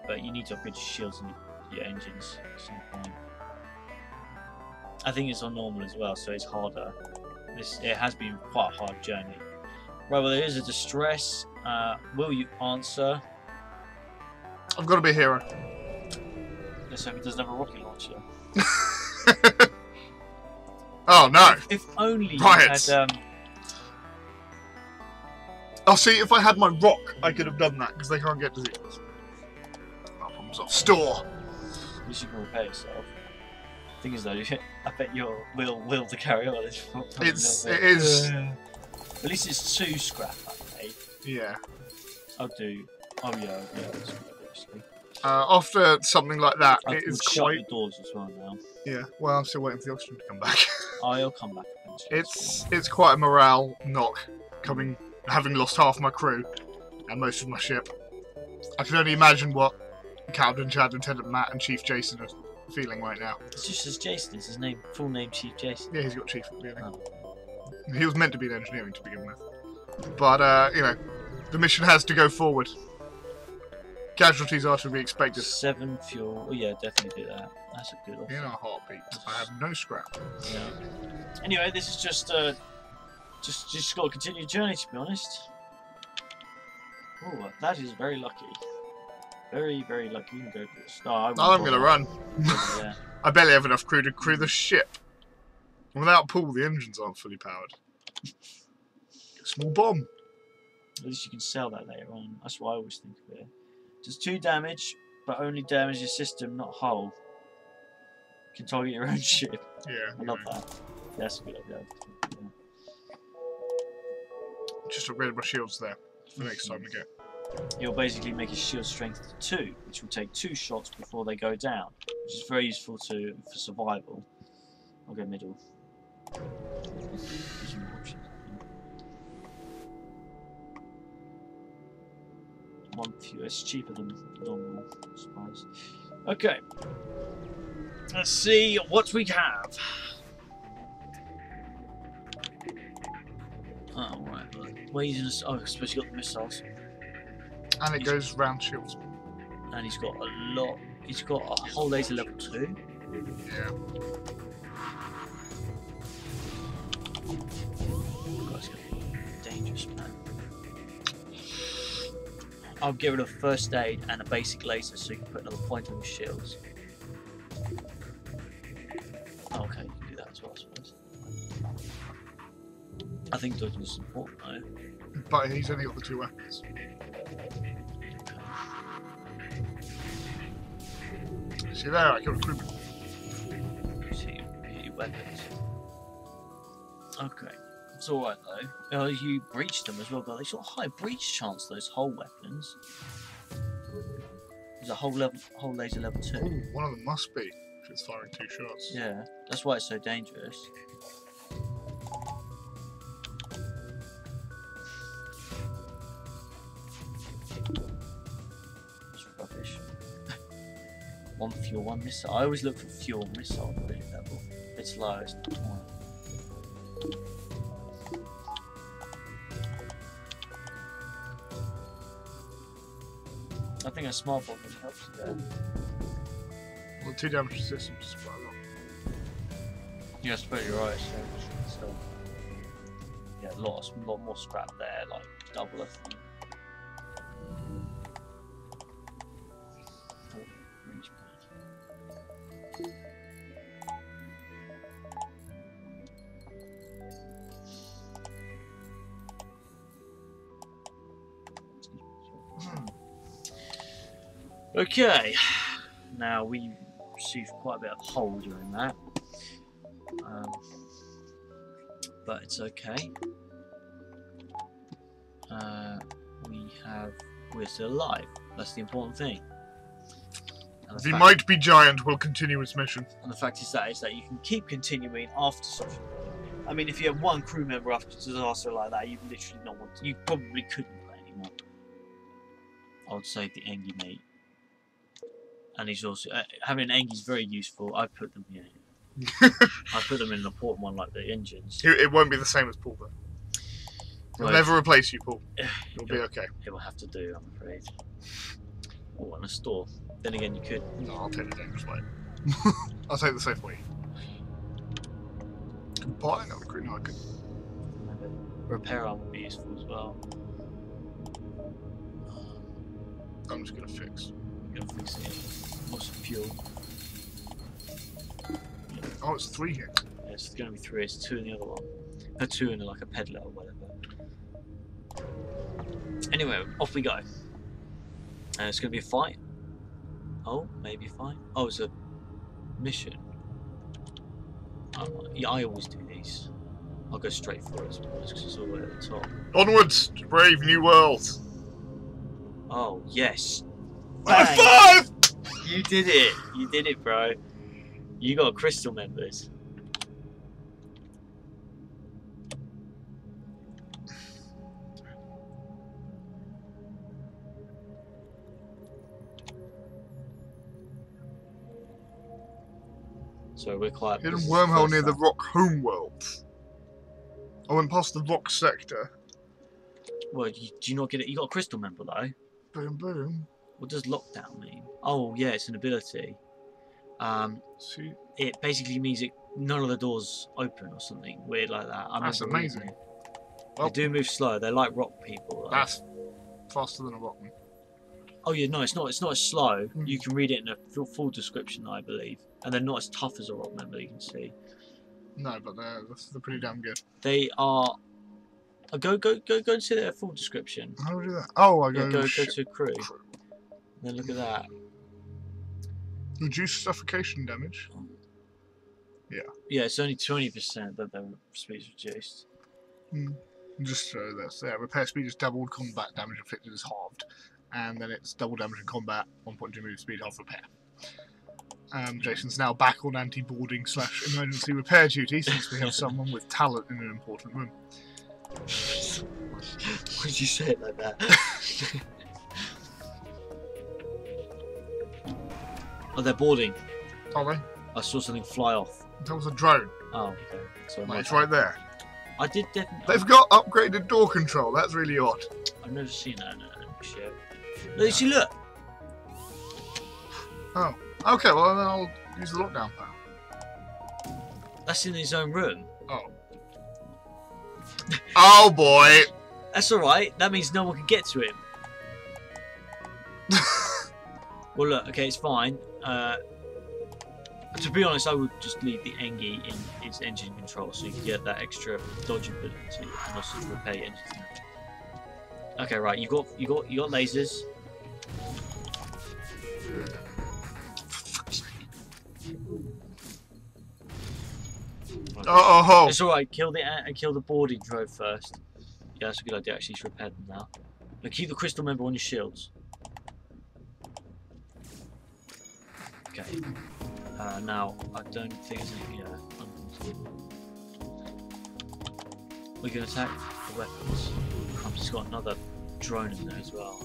Speaker 3: but you need to upgrade your shields and your engines at some point. I think it's on normal as well, so it's harder. It has been quite a hard journey. Right, well, there is a distress. Will you answer?
Speaker 2: I've got to be a hero.
Speaker 3: Let's hope he doesn't have a rocket launcher.
Speaker 2: Oh no!
Speaker 3: If only you
Speaker 2: Riots.
Speaker 3: had.
Speaker 2: Oh, see, if I had my rock, I could have done that because they can't get to zeros. No problems off store.
Speaker 3: At least you can repair yourself. Thing is, though, I bet your will to carry on is.
Speaker 2: It is.
Speaker 3: At least it's 2 scrap, okay?
Speaker 2: Yeah.
Speaker 3: I'll do. Oh yeah, that's good, actually.
Speaker 2: After something like that,
Speaker 3: I
Speaker 2: it
Speaker 3: can
Speaker 2: is
Speaker 3: shut
Speaker 2: quite.
Speaker 3: the doors as well now.
Speaker 2: Yeah. Well, I'm still waiting for the oxygen to come back.
Speaker 3: Oh, he'll come back eventually.
Speaker 2: It's quite a morale knock, having lost half my crew and most of my ship. I can only imagine what Captain Chad, Lieutenant Matt, and Chief Jason are feeling right now.
Speaker 3: It's just as Jason. It's his name, full name, Chief Jason.
Speaker 2: Yeah, he's got Chief at the beginning.
Speaker 3: Oh.
Speaker 2: He was meant to be in engineering to begin with, but you know, the mission has to go forward. Casualties are to be expected.
Speaker 3: 7 fuel. Oh yeah, definitely do that. That's a good
Speaker 2: In
Speaker 3: offer.
Speaker 2: a heartbeat. I have no scrap.
Speaker 3: Yeah. Anyway, this is just just got to continue the journey, to be honest. Oh, that is very lucky. Very, very lucky. You can go for this. No,
Speaker 2: I'm gonna run.
Speaker 3: Yeah.
Speaker 2: I barely have enough crew to crew the ship. Without Paul, the engines aren't fully powered. Small bomb.
Speaker 3: At least you can sell that later on. That's what I always think of it. Does 2 damage, but only damage your system, not hull. You can target your own ship.
Speaker 2: Yeah.
Speaker 3: I love that. That's a good idea. Yeah.
Speaker 2: Just upgraded my shields there for the next time we get.
Speaker 3: You'll basically make his shield strength to 2, which will take 2 shots before they go down, which is very useful for survival. I'll go middle. Gives you more options. 1 fuel. It's cheaper than normal, I suppose. Okay. Let's see what we have. Oh, right. Well, he's just, I suppose you got the missiles.
Speaker 2: And it goes round shields.
Speaker 3: And he's got a lot. He's got a whole laser level 2.
Speaker 2: Yeah.
Speaker 3: God, it's gonna be dangerous, man. I'll get rid of first aid and a basic laser so you can put another point on your shields. Oh, okay, you can do that as well, I suppose. I think dodging is important though.
Speaker 2: But he's only got the 2 weapons. See there, I got recruitment.
Speaker 3: See your weapons. Okay. It's alright though. You breached them as well, but they got high breach chance, those whole weapons. There's a whole laser level 2.
Speaker 2: Ooh, one of them must be, if it's firing 2 shots.
Speaker 3: Yeah, that's why it's so dangerous. It's rubbish. 1 fuel, 1 missile. I always look for fuel missile ability level. It's low, it's not high. I think a small bomb really helps you there.
Speaker 2: Well, 2 damage resistance is quite a lot.
Speaker 3: Yeah, I suppose you're right. So yeah, a lot more scrap there, like double I think. Reach back. Okay, now we received quite a bit of hull during that, but it's okay. We're still alive. That's the important thing. And
Speaker 2: The Might Be Giant will continue its mission.
Speaker 3: And the fact is that you can keep continuing after such. I mean, if you have 1 crew member after a disaster like that, you literally not want. You probably couldn't play anymore. I would save the Engie mate. And he's also having an Engie's very useful. I put them in. I put them in an important one like the engines.
Speaker 2: It won't be the same as Paul though. He'll
Speaker 3: Right.
Speaker 2: never replace you, Paul. You'll be okay.
Speaker 3: It will have to do, I'm afraid. Oh, and a store. Then again, you could.
Speaker 2: No, I'll take the dangerous way. I'll take the safe way. Could buy another crew. No, I could.
Speaker 3: Repair arm would be useful as well.
Speaker 2: I'm just gonna fix.
Speaker 3: I'm gonna fix it. Lots of fuel.
Speaker 2: Oh, it's 3 here.
Speaker 3: Yeah, it's gonna be 3. It's 2 in the other one. 2 in like a peddler or whatever. Anyway, off we go. And it's gonna be a fight. Oh, maybe a fight. Oh, it's a mission. Yeah, I always do these. I'll go straight for it because it's all the way at the top.
Speaker 2: Onwards to brave new worlds.
Speaker 3: Oh, yes.
Speaker 2: High
Speaker 3: Bang!
Speaker 2: five!
Speaker 3: You did it. You did it, bro. You got crystal members. So we're quite...
Speaker 2: Hidden
Speaker 3: this is
Speaker 2: wormhole
Speaker 3: first
Speaker 2: near the
Speaker 3: time.
Speaker 2: rock homeworld. I went past the rock sector.
Speaker 3: Well, do you not get it? You got a crystal member, though.
Speaker 2: Boom, boom.
Speaker 3: What does lockdown mean? Oh, yeah, it's an ability.
Speaker 2: See,
Speaker 3: It basically means none of the doors open or something weird like that. I
Speaker 2: That's
Speaker 3: remember reading
Speaker 2: amazing.
Speaker 3: it.
Speaker 2: Well-
Speaker 3: They do move slow. They're like rock people. Though.
Speaker 2: that's faster than a rockman.
Speaker 3: Oh yeah, no, it's not. It's not as slow.
Speaker 2: Mm.
Speaker 3: You can read it in a full description, I believe, and they're not as tough as a rock member. You can see
Speaker 2: No, but they're pretty damn good.
Speaker 3: they are. Go and see their full description.
Speaker 2: How do I do that? Oh, I
Speaker 3: Yeah,
Speaker 2: go,
Speaker 3: go
Speaker 2: ship
Speaker 3: to crew.
Speaker 2: crew.
Speaker 3: Then look at that.
Speaker 2: Reduce suffocation damage.
Speaker 3: Yeah, it's only 20% that their speed's reduced.
Speaker 2: Just so that's repair speed is doubled, combat damage inflicted is halved, and then it's double damage in combat, 1.2 move speed, half repair. Jason's now back on anti-boarding / emergency repair duty since we have someone with talent in an important room.
Speaker 3: Why did you say it like that? Oh, they're boarding.
Speaker 2: Are they?
Speaker 3: I saw something fly off.
Speaker 2: That was a drone.
Speaker 3: Oh, okay. So
Speaker 2: Like, it's right there.
Speaker 3: I did definitely.
Speaker 2: They've got upgraded door control. That's really odd.
Speaker 3: I've never seen that in a ship. Look, see, look.
Speaker 2: Oh. Okay, well then I'll use the lockdown power.
Speaker 3: That's in his own room.
Speaker 2: Oh. Oh boy!
Speaker 3: That's alright. That means no one can get to him. Well, look, okay, it's fine. To be honest, I would just leave the Engi in its engine control so you can get that extra dodge ability and also repair your engines. Okay, right, you got lasers.
Speaker 2: Oh.
Speaker 3: It's alright. Kill the boarding drove first. Yeah, that's a good idea. Actually, you should repair them now. Now keep the crystal member on your shields. Okay. Now I don't think there's any. We're gonna attack the weapons. I've just got another drone in there as well.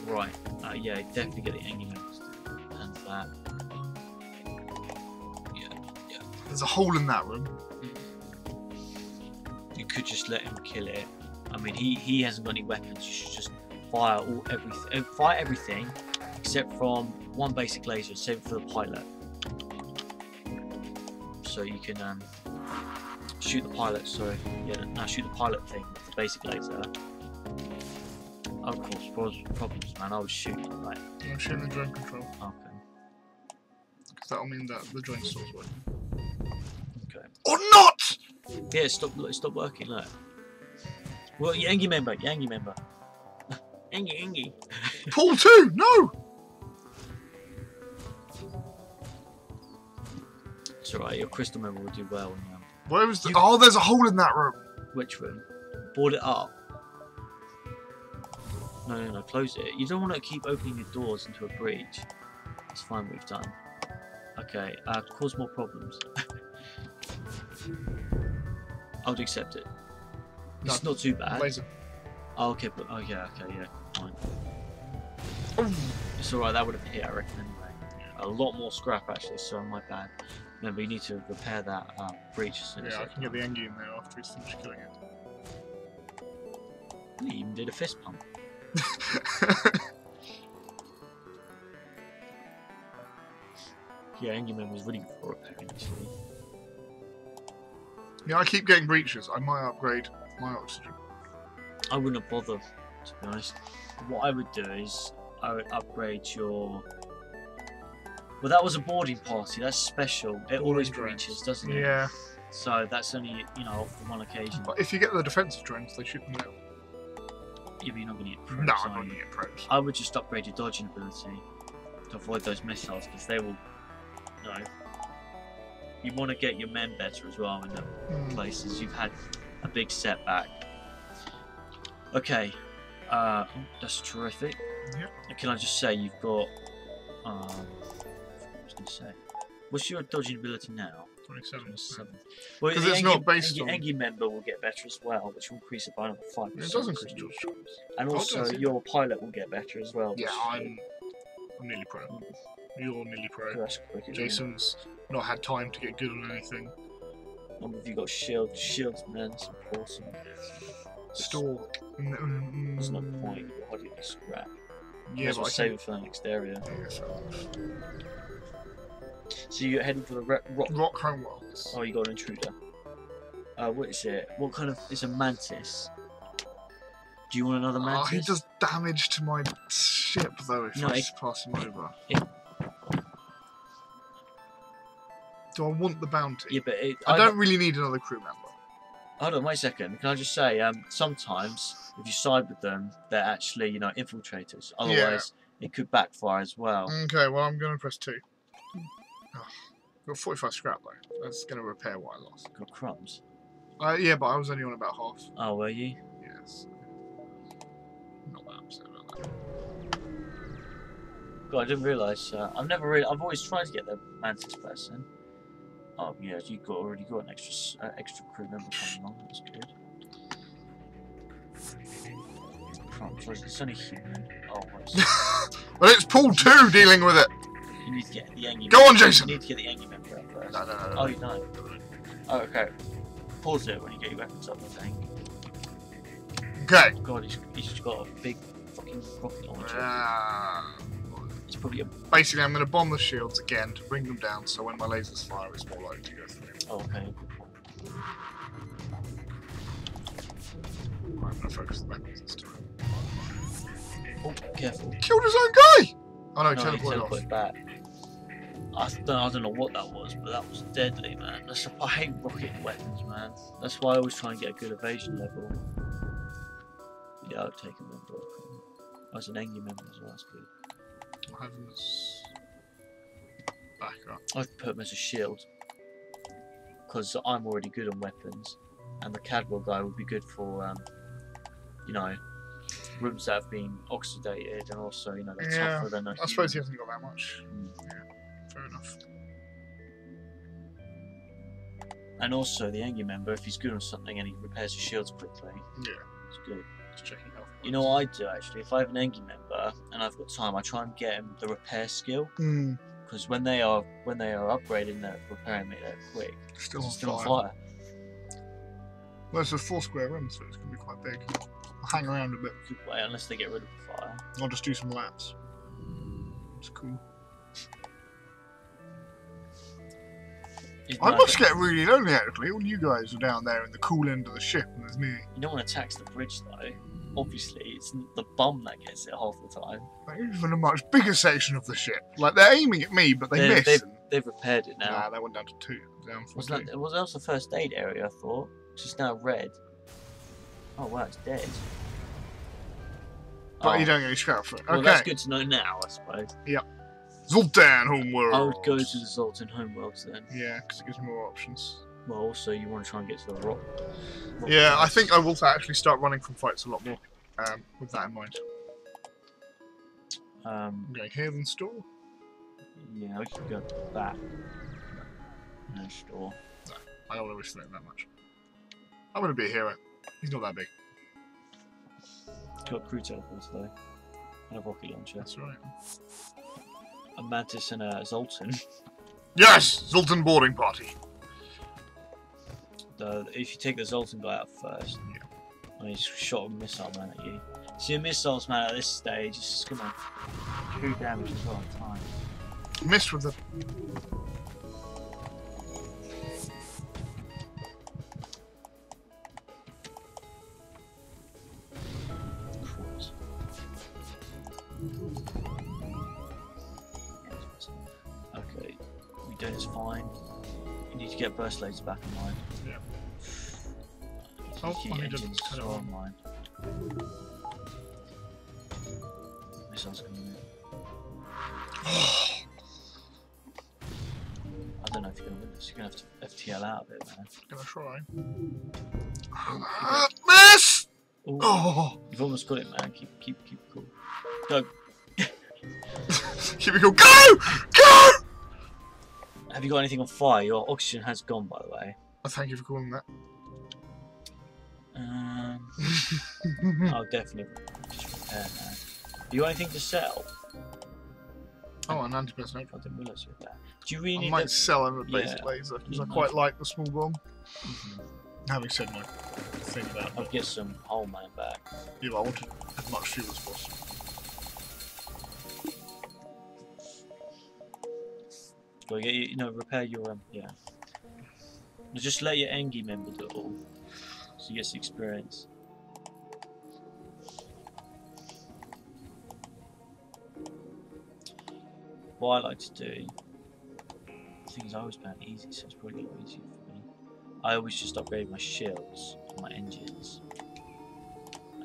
Speaker 3: Right. Yeah, definitely get the Engi members to handle that. Yeah.
Speaker 2: There's a hole in that room.
Speaker 3: You could just let him kill it. I mean, he hasn't got any weapons. You should just fire everything except from one basic laser. Save it for the pilot, so you can shoot the pilot. Sorry, yeah, now shoot the pilot thing with the basic laser. Of course, problems, man. I was shooting right.
Speaker 2: I'm shooting the drone control.
Speaker 3: Okay.
Speaker 2: Because that'll mean that the drone stops working.
Speaker 3: Okay.
Speaker 2: Or not!
Speaker 3: Yeah, stop working. Look. Well, Engi member. Engi.
Speaker 2: Pull 2! No!
Speaker 3: It's alright. Your crystal member will do well.
Speaker 2: Where is the... Oh, there's a hole in that room!
Speaker 3: Which room? Board it up. No, close it. You don't want to keep opening your doors into a breach. That's fine, we've done. Okay, cause more problems. I would accept it. It's not too bad.
Speaker 2: Laser.
Speaker 3: Oh, okay, but yeah, fine.
Speaker 2: Oh.
Speaker 3: It's alright, that would have hit, I reckon, anyway. A lot more scrap, actually, so my bad. Remember, you need to repair that breach as soon as
Speaker 2: Yeah, I can get the Engi in there after he's finished killing it.
Speaker 3: You even did a fist pump. Yeah, Engi Man was really good for repairing, actually.
Speaker 2: Yeah, I keep getting breaches. I might upgrade my oxygen.
Speaker 3: I wouldn't bother, to be honest. What I would do is I would upgrade your. Well, that was a boarding party. That's special. It always
Speaker 2: drones.
Speaker 3: breaches, doesn't it?
Speaker 2: Yeah,
Speaker 3: So that's only on one occasion.
Speaker 2: but if you get the defensive drones, they shoot them down.
Speaker 3: You're not going to get probes.
Speaker 2: No,
Speaker 3: are
Speaker 2: I'm not
Speaker 3: you?
Speaker 2: going to get probes.
Speaker 3: I would just upgrade your dodging ability to avoid those missiles because they will. You want to get your men better as well in the places you've had a big setback. Okay, that's terrific.
Speaker 2: Yep.
Speaker 3: Can I just say you've got? I was going to say, what's your dodging ability now?
Speaker 2: 27.
Speaker 3: Well,
Speaker 2: 'Cause
Speaker 3: the
Speaker 2: it's not based
Speaker 3: the
Speaker 2: on-
Speaker 3: Engie member will get better as well, which will increase it by another 5%.
Speaker 2: It does increase dodge drones.
Speaker 3: And also,
Speaker 2: does it?
Speaker 3: your pilot will get better as well.
Speaker 2: Yeah,
Speaker 3: which-
Speaker 2: I'm nearly pro. You're nearly pro.
Speaker 3: That's quick, isn't it?
Speaker 2: Jason's not had time to get good on anything.
Speaker 3: What have you got? Shields, man. It's important.
Speaker 2: Store.
Speaker 3: There's no point. You're holding the scrap.
Speaker 2: Yeah,
Speaker 3: Might as
Speaker 2: but
Speaker 3: well
Speaker 2: I
Speaker 3: save
Speaker 2: can...
Speaker 3: it for the next area.
Speaker 2: Yeah, fair enough.
Speaker 3: So you're heading for the rock.
Speaker 2: Rock Homeworlds.
Speaker 3: Oh, you got an intruder. What is it? What kind of? It's a mantis. Do you want another
Speaker 2: Oh,
Speaker 3: mantis?
Speaker 2: he does damage to my ship though if
Speaker 3: No,
Speaker 2: I
Speaker 3: it-
Speaker 2: just pass him over.
Speaker 3: it-
Speaker 2: Do I want the bounty?
Speaker 3: Yeah, but
Speaker 2: I don't really need another crew member.
Speaker 3: Hold on, wait a second. Can I just say, sometimes if you side with them, they're actually, infiltrators. Otherwise, it could backfire as well.
Speaker 2: Okay, well I'm going to press 2. Oh, got 45 scrap though. That's going to repair what I lost.
Speaker 3: Got crumbs.
Speaker 2: Yeah, but I was only on about half.
Speaker 3: Oh, were you?
Speaker 2: Yes. Not that upset about that.
Speaker 3: God, I didn't realise. I've always tried to get the mantis person. Oh yeah, already got an extra crew member coming along. That's good. Crumbs. It's only human. Oh,
Speaker 2: But it's pool 2 dealing with it!
Speaker 3: you need to get the Engie.
Speaker 2: Go on, Jason!
Speaker 3: You need to get the Engie member up first.
Speaker 2: No.
Speaker 3: Oh, you don't. Oh, okay. Pause it when you get your weapons up, I think.
Speaker 2: Okay.
Speaker 3: God, he's got a big fucking rocket launcher. It's probably a.
Speaker 2: Basically, I'm going to bomb the shields again to bring them down so when my lasers fire, it's more likely to go through.
Speaker 3: Oh, okay.
Speaker 2: I'm going to focus the weapons this time.
Speaker 3: Oh, careful.
Speaker 2: Killed his own guy! Oh no, he
Speaker 3: No, he
Speaker 2: teleported off.
Speaker 3: teleported back. I don't know what that was, but that was deadly, man. I hate rocket weapons, man. That's why I always try and get a good evasion level. Yeah, I'll take a member. I was an Engie member as well, that's good.
Speaker 2: I'll have him as back up.
Speaker 3: I've put him as a shield. Because I'm already good on weapons. And the Cadwell guy would be good for, rooms that have been oxidated and also, they're
Speaker 2: Yeah,
Speaker 3: tougher than a
Speaker 2: I suppose he
Speaker 3: human.
Speaker 2: hasn't got that much. Yeah, fair enough.
Speaker 3: And also the Engie member, if he's good on something and he repairs his shields quickly,
Speaker 2: Yeah,
Speaker 3: it's good.
Speaker 2: just checking health.
Speaker 3: You know what I do actually? If I have an Engie member and I've got time, I try and get him the repair skill
Speaker 2: Hmm.
Speaker 3: because when they are upgrading, they're repairing it quick.
Speaker 2: Still
Speaker 3: It's
Speaker 2: on
Speaker 3: still on
Speaker 2: fire.
Speaker 3: fire.
Speaker 2: Well, it's a 4 square room, so it's going to be quite big. I'll hang around a bit.
Speaker 3: Good way, unless they get rid of the fire.
Speaker 2: I'll just do some laps. It's cool. I must get really lonely actually. All you guys are down there in the cool end of the ship, and there's me.
Speaker 3: You don't want to tax the bridge though. Obviously, it's the bum that gets it half the time.
Speaker 2: Like, even a much bigger section of the ship. Like they're aiming at me, but they miss.
Speaker 3: They've repaired it now.
Speaker 2: Nah, they went down to 2. Down from 2.
Speaker 3: That was the first aid area, I thought. It's just now red. Oh wow, it's dead.
Speaker 2: But you don't get any scrap for it.
Speaker 3: Well,
Speaker 2: Okay.
Speaker 3: that's good to know now, I suppose.
Speaker 2: Zoltan Homeworld.
Speaker 3: I would go to the Zoltan Homeworlds then.
Speaker 2: Yeah, because it gives me more options.
Speaker 3: Well, also you want to try and get to the rock.
Speaker 2: Yeah, I think I will actually start running from fights a lot more. With that in mind. I'm going here then store.
Speaker 3: Yeah, we can go back. No store.
Speaker 2: I don't want to risk that much. I'm going to be a hero. He's not that big.
Speaker 3: Got crew teleports though. And a rocket launcher.
Speaker 2: That's right.
Speaker 3: A Mantis and a Zoltan.
Speaker 2: Yes! Zoltan boarding party.
Speaker 3: If you take the Zoltan guy out first, and he just shot a missile man at you. See, a missiles man at this stage is just gonna do damage as well at time.
Speaker 2: Missed with the...
Speaker 3: it's fine. You need to get burst lasers back online.
Speaker 2: Yeah.
Speaker 3: Oh,
Speaker 2: I need to
Speaker 3: engines
Speaker 2: turn it
Speaker 3: are
Speaker 2: on.
Speaker 3: online. Missiles coming in. I don't know if you're going to win this. You're going to have to FTL out of it, man.
Speaker 2: Gonna try.
Speaker 3: Oh,
Speaker 2: Miss!
Speaker 3: Ooh,
Speaker 2: Oh!
Speaker 3: you've almost got it, man. Keep cool. Go.
Speaker 2: Keep it cool. Go! Go!
Speaker 3: Have you got anything on fire? Your oxygen has gone, by the way.
Speaker 2: Oh, thank you for calling that.
Speaker 3: I'll definitely just repair that. You got anything to sell?
Speaker 2: Oh, an anti-personnel.
Speaker 3: I didn't realise you had that. Do you really
Speaker 2: I
Speaker 3: need
Speaker 2: might
Speaker 3: the...
Speaker 2: sell him a basic
Speaker 3: Yeah.
Speaker 2: laser because I
Speaker 3: Mhm.
Speaker 2: quite like the small bomb.
Speaker 3: Mhm.
Speaker 2: Having said my thing about
Speaker 3: I'll
Speaker 2: it,
Speaker 3: get some whole man back.
Speaker 2: yeah, I wanted as much fuel as possible.
Speaker 3: Go get repair your yeah. Just let your Engie member do it all, so you get some experience. What I like to do, the thing is I always play it easy, so it's probably a lot easier for me. I always just upgrade my shields and my engines,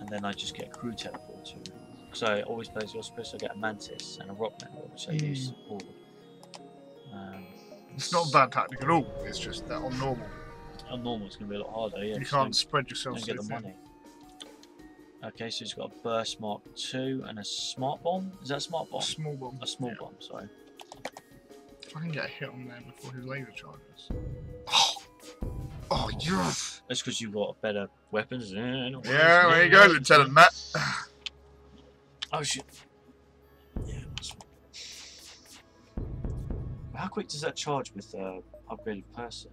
Speaker 3: and then I just get a crew teleporter. Because I always play as your special, I get a mantis and a rock member, which I use support.
Speaker 2: It's not a bad tactic at all. It's just that on normal,
Speaker 3: On normal, it's going to be a lot harder. Yeah,
Speaker 2: you
Speaker 3: just
Speaker 2: can't spread yourself
Speaker 3: don't
Speaker 2: so
Speaker 3: get the
Speaker 2: thin.
Speaker 3: money. Okay, so it's got a burst mark 2 and a smart bomb. Is that a smart bomb?
Speaker 2: Small bomb.
Speaker 3: A small
Speaker 2: Yeah.
Speaker 3: bomb, sorry.
Speaker 2: If I can get a hit on there before his laser charges. Oh, yes!
Speaker 3: That's because you've got better weapons.
Speaker 2: Yeah, there you go, Lieutenant Matt.
Speaker 3: Oh shit. Yeah. How quick does that charge with upgraded person?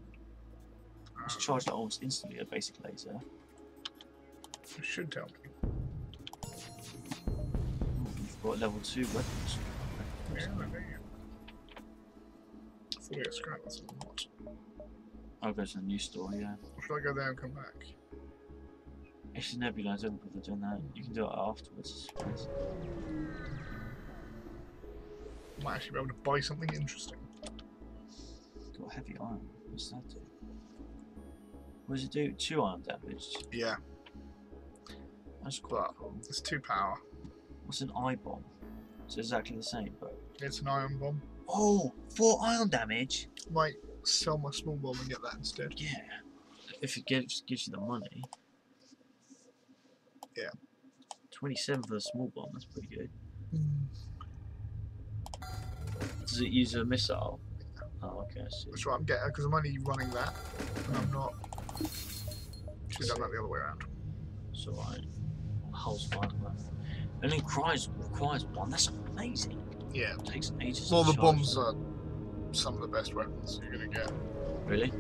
Speaker 3: It's charged like almost instantly, a basic laser.
Speaker 2: It should tell me.
Speaker 3: You've got level 2 weapons.
Speaker 2: Yeah, there you go. I thought we had scrap this or what.
Speaker 3: I'll go to the new store, yeah.
Speaker 2: Or should I go there and come back?
Speaker 3: It's a nebula, I don't bother doing that. You can do it afterwards, I suppose.
Speaker 2: Might actually be able to buy something interesting.
Speaker 3: Got heavy iron. What's that do? What does it do? 2 iron damage.
Speaker 2: Yeah,
Speaker 3: That's quite
Speaker 2: but
Speaker 3: cool.
Speaker 2: it's 2 power.
Speaker 3: What's an eye bomb? It's exactly the same, but
Speaker 2: It's an iron bomb.
Speaker 3: oh, 4 iron damage.
Speaker 2: Might sell my small bomb and get that instead.
Speaker 3: Yeah, if it gives you the money.
Speaker 2: Yeah.
Speaker 3: 27 for the small bomb. That's pretty good. Does it use a missile? Oh, okay. I see.
Speaker 2: That's right, I'm getting because I'm only running that, and I'm not. Should have done that the other way around.
Speaker 3: It's alright. Hull's fine. And then requires 1. That's amazing.
Speaker 2: Yeah.
Speaker 3: It takes ages.
Speaker 2: Well,
Speaker 3: to
Speaker 2: the
Speaker 3: charge.
Speaker 2: bombs are some of the best weapons you're gonna get.
Speaker 3: Really?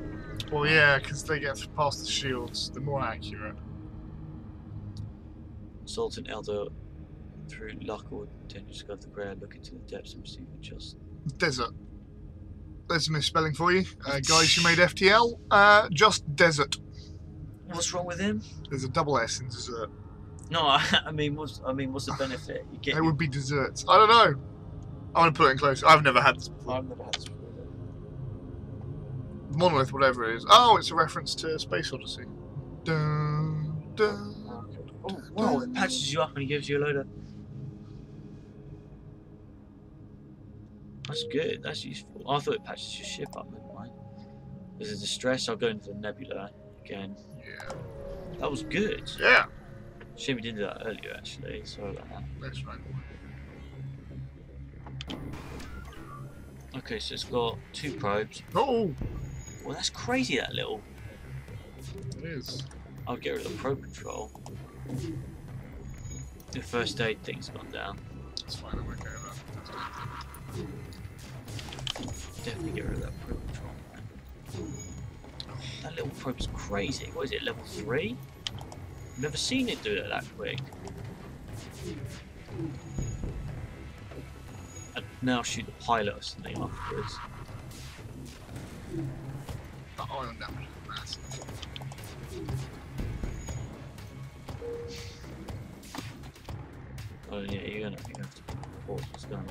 Speaker 2: Well, yeah, because they get past the shields. They're more accurate.
Speaker 3: Sultan Elder, through luck or dangerous go of the ground, look into the depths and receive a just.
Speaker 2: Desert. There's a misspelling for you, guys. You made FTL. Just desert.
Speaker 3: What's wrong with him?
Speaker 2: There's a double S in dessert.
Speaker 3: No, I mean, what's the benefit? You get.
Speaker 2: It would be desserts. I don't know. I'm gonna put it in close. I've never had this before.
Speaker 3: I've never had this before.
Speaker 2: Monolith, whatever it is. Oh, it's a reference to Space Odyssey. Dun, dun.
Speaker 3: Oh, wow, it patches you up and it gives you a load of... That's good, that's useful. I thought it patches your ship up, never mind. There's a distress, I'll go into the nebula again.
Speaker 2: Yeah.
Speaker 3: That was good.
Speaker 2: Yeah.
Speaker 3: Shame we didn't do that earlier, actually. Sorry about that.
Speaker 2: That's right.
Speaker 3: Okay, so it's got 2 probes.
Speaker 2: Oh,
Speaker 3: Well, that's crazy, that little...
Speaker 2: it is.
Speaker 3: I'll get rid of the probe control. The first aid thing's gone down.
Speaker 2: It's fine. I'm okay with that.
Speaker 3: Definitely get rid of that probe control. That little probe's crazy. What is it, level 3? I've never seen it do it that quick. I'd now shoot the pilot or something afterwards.
Speaker 2: The iron damage is massive.
Speaker 3: Oh yeah, you're gonna have to pause what's going on.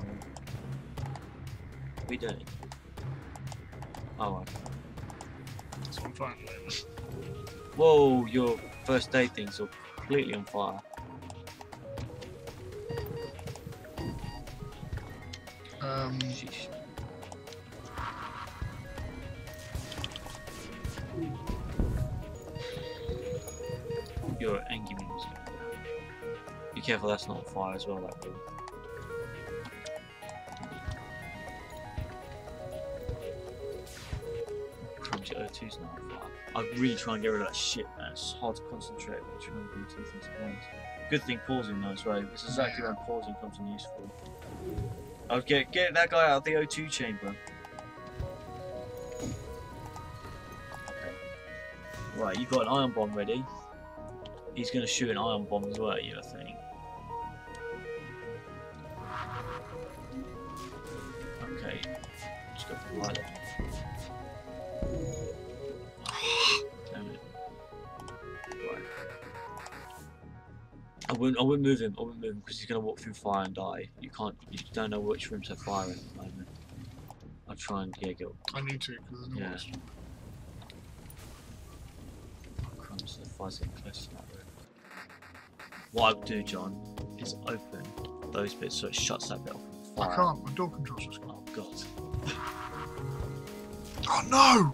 Speaker 3: What are we doing? Oh, okay.
Speaker 2: That's what I'm finding.
Speaker 3: Whoa, your first aid thing's all completely on fire. Sheesh. Your Engie beams. Be careful, that's not on fire as well, that room. Crumbs, your O2's not on fire. I really try and get rid of that shit, man. It's hard to concentrate when you're trying to do two things at once. Good thing pausing though as well. This is exactly when pausing comes in useful. I'll get that guy out of the O2 chamber. Okay. Right, you got an ion bomb ready. He's going to shoot an ion bomb as well at you, I think. Okay. Just go for the pilot. Damn it. Right. I wouldn't move him. I wouldn't move him because he's going to walk through fire and die. You don't know which rooms have fire in at the moment. I'll try and get.
Speaker 2: I need to because there's no oxygen.
Speaker 3: Oh, crumbs, the fire's getting close to that room. What I would do, John, is open those bits so it shuts that bit off with fire.
Speaker 2: I can't. My door controls just gone.
Speaker 3: Oh god.
Speaker 2: Oh no!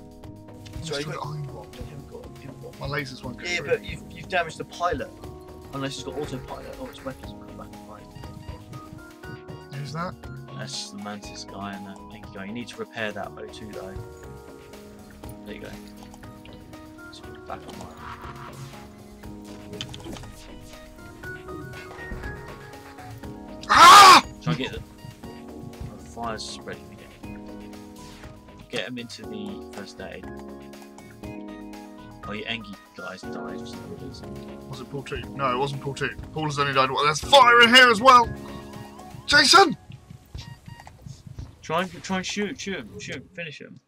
Speaker 3: Sorry,
Speaker 2: Just
Speaker 3: you
Speaker 2: iron bomb.
Speaker 3: haven't got.
Speaker 2: My lasers won't go
Speaker 3: Yeah,
Speaker 2: through.
Speaker 3: but you've damaged the pilot. Unless it's got autopilot. Oh, its weapons will come back and fight.
Speaker 2: Who's that?
Speaker 3: That's the Mantis guy and that Engie guy. You need to repair that O2 though. There you go. Let's put it back online.
Speaker 2: Ah!
Speaker 3: Try and get the fire's spreading again. Get him into the first aid. Oh, your Engie guys died for some reason.
Speaker 2: Was it Paul 2? No, it wasn't Paul 2. Paul has only died. There's fire in here as well! Jason!
Speaker 3: Try and shoot him, finish him.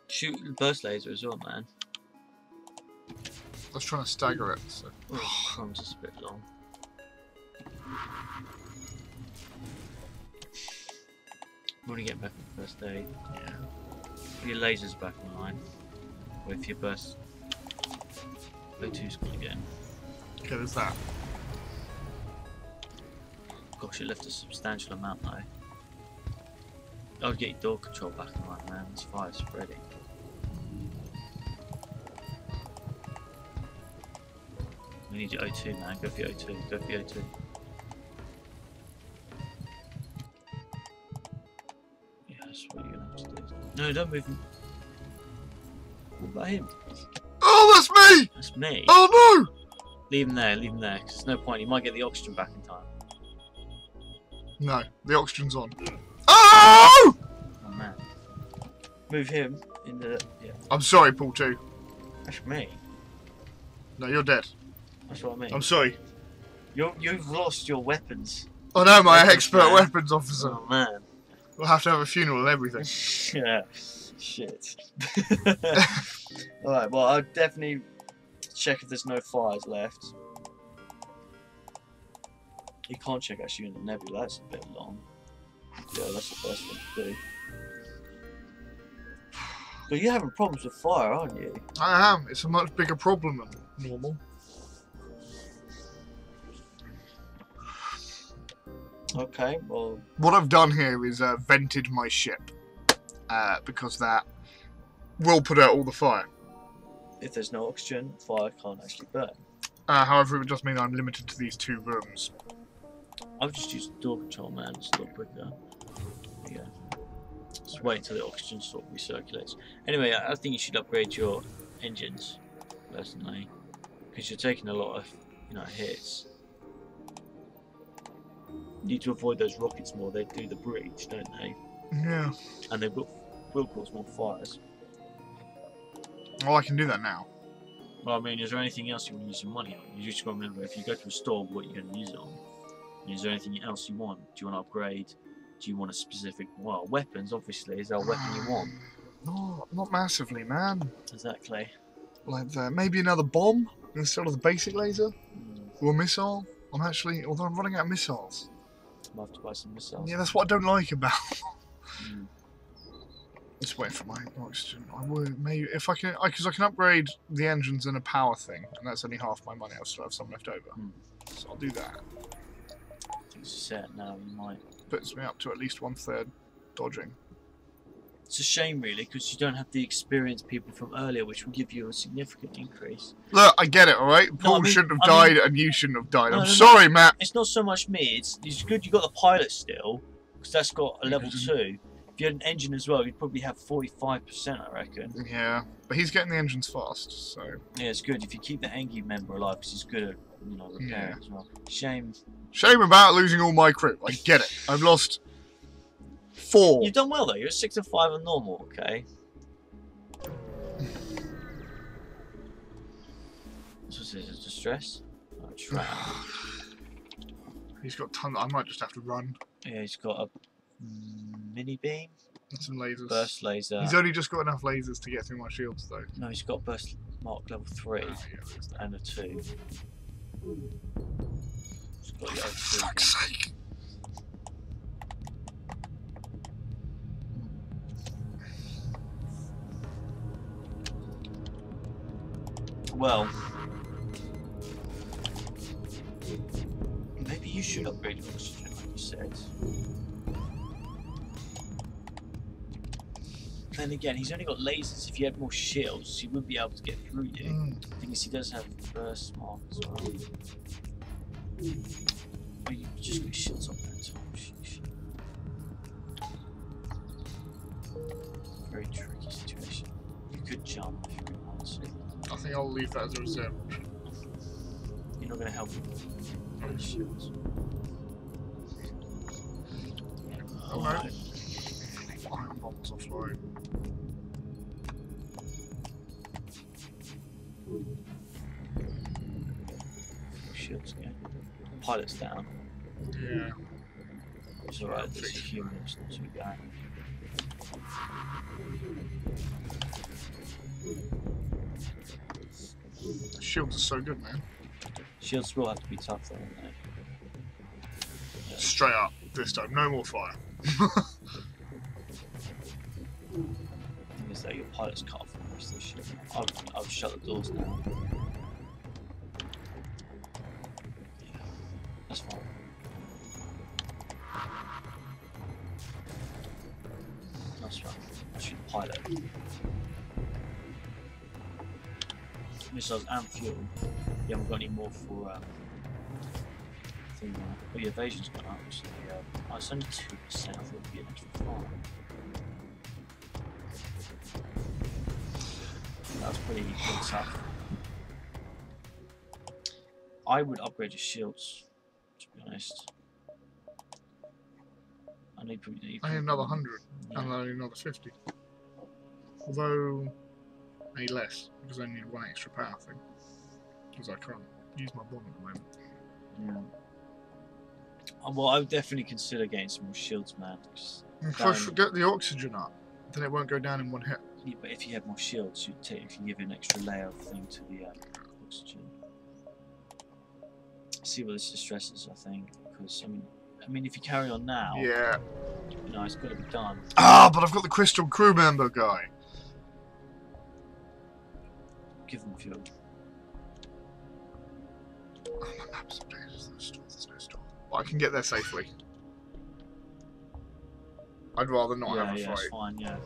Speaker 3: Shoot the burst laser as well, man.
Speaker 2: I was trying to stagger it, so.
Speaker 3: Oh, crumbs, it's a bit long. We're gonna get back in the first aid. Yeah. Your laser's back online. With your burst. O2's gone again.
Speaker 2: Okay, there's that.
Speaker 3: Gosh, it left a substantial amount though. I would get your door control back online, man. This fire's spreading. We need your O2, man. Go for your O2. Go for your O2. Yeah, that's what you're gonna have to do. No, don't move him. What about him?
Speaker 2: Oh, that's me!
Speaker 3: That's me.
Speaker 2: Oh no!
Speaker 3: Leave him there, because there's no point. You might get the oxygen back in time.
Speaker 2: No, the oxygen's on. Oh!
Speaker 3: Oh man. Move him in the. Yeah.
Speaker 2: I'm sorry, Paul 2.
Speaker 3: That's me.
Speaker 2: No, you're dead.
Speaker 3: That's what I mean.
Speaker 2: I'm sorry.
Speaker 3: You've lost your weapons.
Speaker 2: I know, my
Speaker 3: Weapons
Speaker 2: expert
Speaker 3: man.
Speaker 2: weapons officer.
Speaker 3: Oh man.
Speaker 2: We'll have to have a funeral and everything.
Speaker 3: Yeah. Shit. Alright, well I'll definitely check if there's no fires left. You can't check actually in the nebula, that's a bit long. Yeah, that's the first thing to do. But you're having problems with fire, aren't you?
Speaker 2: I am. It's a much bigger problem than normal.
Speaker 3: Okay, well...
Speaker 2: What I've done here is vented my ship. Because that will put out all the fire.
Speaker 3: If there's no oxygen, fire can't actually burn.
Speaker 2: However, it would just mean I'm limited to these 2 rooms.
Speaker 3: I've just used door control, man, it's a lot quicker. There you go. Just wait until the oxygen sort of recirculates. Anyway, I think you should upgrade your engines, personally. Because you're taking a lot of, hits. You need to avoid those rockets more, they do the breach, don't they?
Speaker 2: Yeah.
Speaker 3: And they will cause more fires.
Speaker 2: Well, I can do that now.
Speaker 3: Well, I mean, is there anything else you want to use your money on? You just got to remember, if you go to a store, what you're going to use it on. Is there anything else you want? Do you want to upgrade? Do you want a specific... Well, weapons, obviously. Is there a weapon you want?
Speaker 2: No, not massively, man.
Speaker 3: Exactly.
Speaker 2: Like maybe another bomb instead of the basic laser? Or a missile? Although I'm running out of missiles.
Speaker 3: I'll have to buy some missiles.
Speaker 2: Yeah, that's what I don't like about Just wait for my oxygen. I would maybe if I can, because I can upgrade the engines and a power thing, and that's only half my money. I'll still have some left over, so I'll do that.
Speaker 3: Things are set now. You might.
Speaker 2: Puts me up to at least 1/3 dodging.
Speaker 3: It's a shame, really, because you don't have the experienced people from earlier, which will give you a significant increase.
Speaker 2: Look, I get it, all right. Paul
Speaker 3: I mean-
Speaker 2: shouldn't have
Speaker 3: I mean-
Speaker 2: died, and you shouldn't have died.
Speaker 3: No,
Speaker 2: I'm
Speaker 3: no,
Speaker 2: sorry, Matt.
Speaker 3: It's not so much me. It's good you got the pilot still, because that's got a level 2. If you had an engine as well, you'd probably have 45%, I reckon.
Speaker 2: Yeah, but he's getting the engines fast, so.
Speaker 3: Yeah, it's good if you keep the Engie member alive, because he's good at repairing as well. Shame.
Speaker 2: Shame about losing all my crew. I get it. I've lost 4.
Speaker 3: You've done well though. You're 6 and 5 on normal, okay? What's this? Is distress? Oh, trap.
Speaker 2: He's got tons. I might just have to run.
Speaker 3: Yeah, he's got a mini beam,
Speaker 2: And some lasers.
Speaker 3: burst laser.
Speaker 2: He's only just got enough lasers to get through my shields, though.
Speaker 3: No, he's got burst mark level 3
Speaker 2: Oh, yeah, there's that.
Speaker 3: and a 2. He's got the other 2
Speaker 2: Fuck's sake.
Speaker 3: Well, maybe you should upgrade your oxygen, like you said. Then again, he's only got lasers. If you had more shields, he wouldn't be able to get through you. The thing is, he does have burst mark as well. But you just got shields up there. Very tricky situation. You could jump if you really want to.
Speaker 2: I think I'll leave that as a reserve.
Speaker 3: You're not going to help him with the shields.
Speaker 2: Oh, no. Iron bombs offload.
Speaker 3: Shields again. Pilot's down.
Speaker 2: Yeah.
Speaker 3: It's alright, there's a human, it's not too bad.
Speaker 2: The shields are so good, man.
Speaker 3: Shields will have to be tough though, won't they?
Speaker 2: Straight up this time. No more fire.
Speaker 3: The thing is that your pilot's cut off from the rest of the ship. I'll shut the doors now. Yeah, that's fine. That's right. I'll shoot the pilot. Missiles and fuel. You haven't got any more for thing there. Oh, your evasion's gone up actually. Oh, it's only 2%. I thought it would be an extra 5. That's pretty tough. I would upgrade your shields, to be honest. I need probably.
Speaker 2: I need another 100,
Speaker 3: Yeah.
Speaker 2: and I need another 50. Although, I need less, because I need 1 extra power thing. Because I can't use my bomb at the moment.
Speaker 3: Yeah. Well, I would definitely consider getting some more shields, man. 'Cause
Speaker 2: If I forget the oxygen up, then it won't go down in 1 hit.
Speaker 3: but if you had more shields, you'd technically give an extra layer of thing to the oxygen. See what this distress is, I think, because I mean, if you carry on now,
Speaker 2: Yeah.
Speaker 3: you know, it's got to be done.
Speaker 2: Ah, but I've got the crystal crew member guy.
Speaker 3: Give them fuel.
Speaker 2: Oh, my map's updated. There's no store. There's no store. But I can get there safely. I'd rather not have a
Speaker 3: Yeah,
Speaker 2: fight.
Speaker 3: it's fine. Yeah,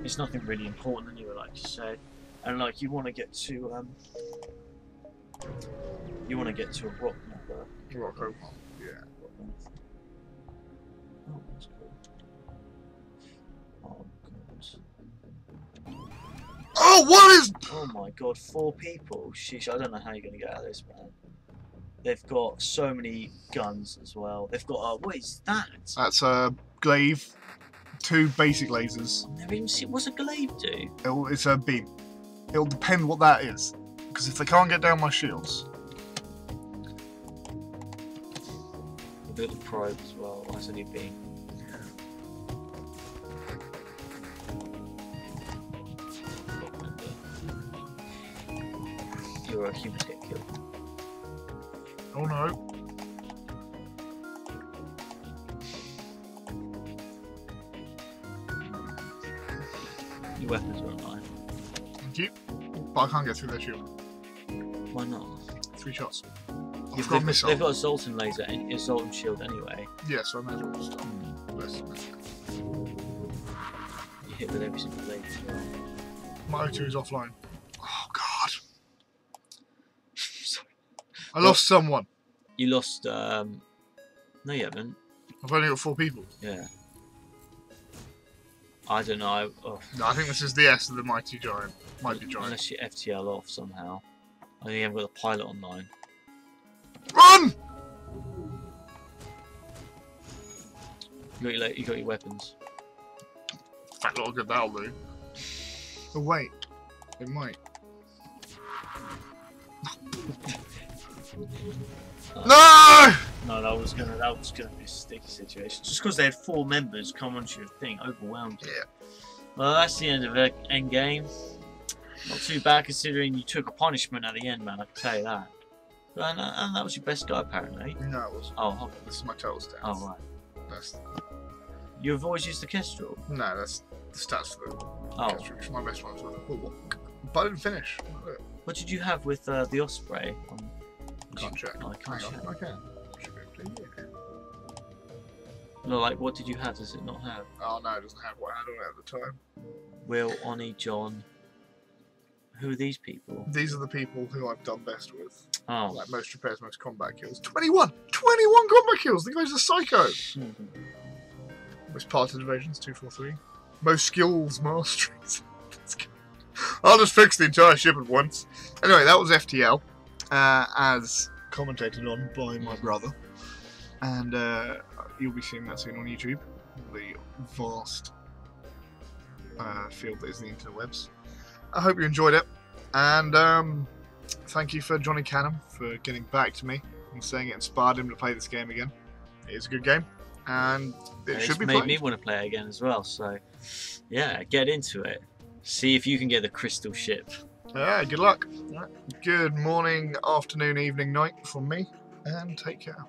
Speaker 3: it's nothing really important anyway, like you said, and like you want to get to a rock number.
Speaker 2: Rock over. Yeah.
Speaker 3: Oh, that's cool. Oh god.
Speaker 2: Oh, what is?
Speaker 3: Oh my god, 4 people. Sheesh, I don't know how you're gonna get out of this, man. They've got so many guns as well. They've got what is that?
Speaker 2: That's a glaive. 2 basic lasers.
Speaker 3: I've never even seen. What's a glaive do?
Speaker 2: It's a beam. It'll depend what that is. Because if they can't get down my shields,
Speaker 3: A little probe as well. That's only beam. You're a human get killed.
Speaker 2: oh no.
Speaker 3: Your weapons are online.
Speaker 2: Thank you. But I can't get through their shield.
Speaker 3: Why not?
Speaker 2: 3 shots.
Speaker 3: Yeah,
Speaker 2: I've got a missile.
Speaker 3: They've got assault and laser, assault and shield anyway.
Speaker 2: Yeah, so I may as well start. Let's go.
Speaker 3: You hit with every single laser as well.
Speaker 2: My O2 is offline. Oh god. I lost someone.
Speaker 3: You lost. No, you haven't.
Speaker 2: I've only got 4 people.
Speaker 3: Yeah. I don't know. Oh.
Speaker 2: No, I think this is the S of the mighty giant. Mighty giant.
Speaker 3: Unless you FTL off somehow. I think you haven't got the pilot online.
Speaker 2: Run!
Speaker 3: You got your weapons.
Speaker 2: Fat lot of good that'll do. Oh wait, it might. No!
Speaker 3: No, that was gonna be a sticky situation. Just because they had 4 members come onto your thing, overwhelmed you.
Speaker 2: Yeah.
Speaker 3: Well, that's the end of the end game. Not too bad considering you took a punishment at the end, man. I can tell you that. And that was your best guy, apparently.
Speaker 2: No, it wasn't.
Speaker 3: Oh,
Speaker 2: This is my total stats.
Speaker 3: oh right.
Speaker 2: That's
Speaker 3: You've always used the Kestrel.
Speaker 2: no, that's the stats for the
Speaker 3: Oh,
Speaker 2: Kestrel. My best ones were. But I didn't finish.
Speaker 3: what did you have with the Osprey?
Speaker 2: Can't check.
Speaker 3: Oh, I can't
Speaker 2: Hang
Speaker 3: check.
Speaker 2: on, I can. Should be able to, yeah.
Speaker 3: No, like what did you have? Does it not have?
Speaker 2: Oh no, it doesn't have what I had on it at the time.
Speaker 3: Will, Oni, John. Who are these people?
Speaker 2: These are the people who I've done best with.
Speaker 3: Oh.
Speaker 2: Like most repairs, most combat kills. 21! 21 combat kills! The guy's a psycho! Most parted evasions, 243. Most skills masteries. I'll just fix the entire ship at once. Anyway, that was FTL. As commentated on by my brother. And you'll be seeing that soon on YouTube. The vast field that is the interwebs. I hope you enjoyed it. And thank you for Johnny Canham for getting back to me and saying it inspired him to play this game again. It is a good game. And it should be
Speaker 3: made
Speaker 2: played.
Speaker 3: me want to play it again as well. So, yeah, get into it. See if you can get the crystal ship.
Speaker 2: Yeah, good luck. Good morning, afternoon, evening, night from me. And take care.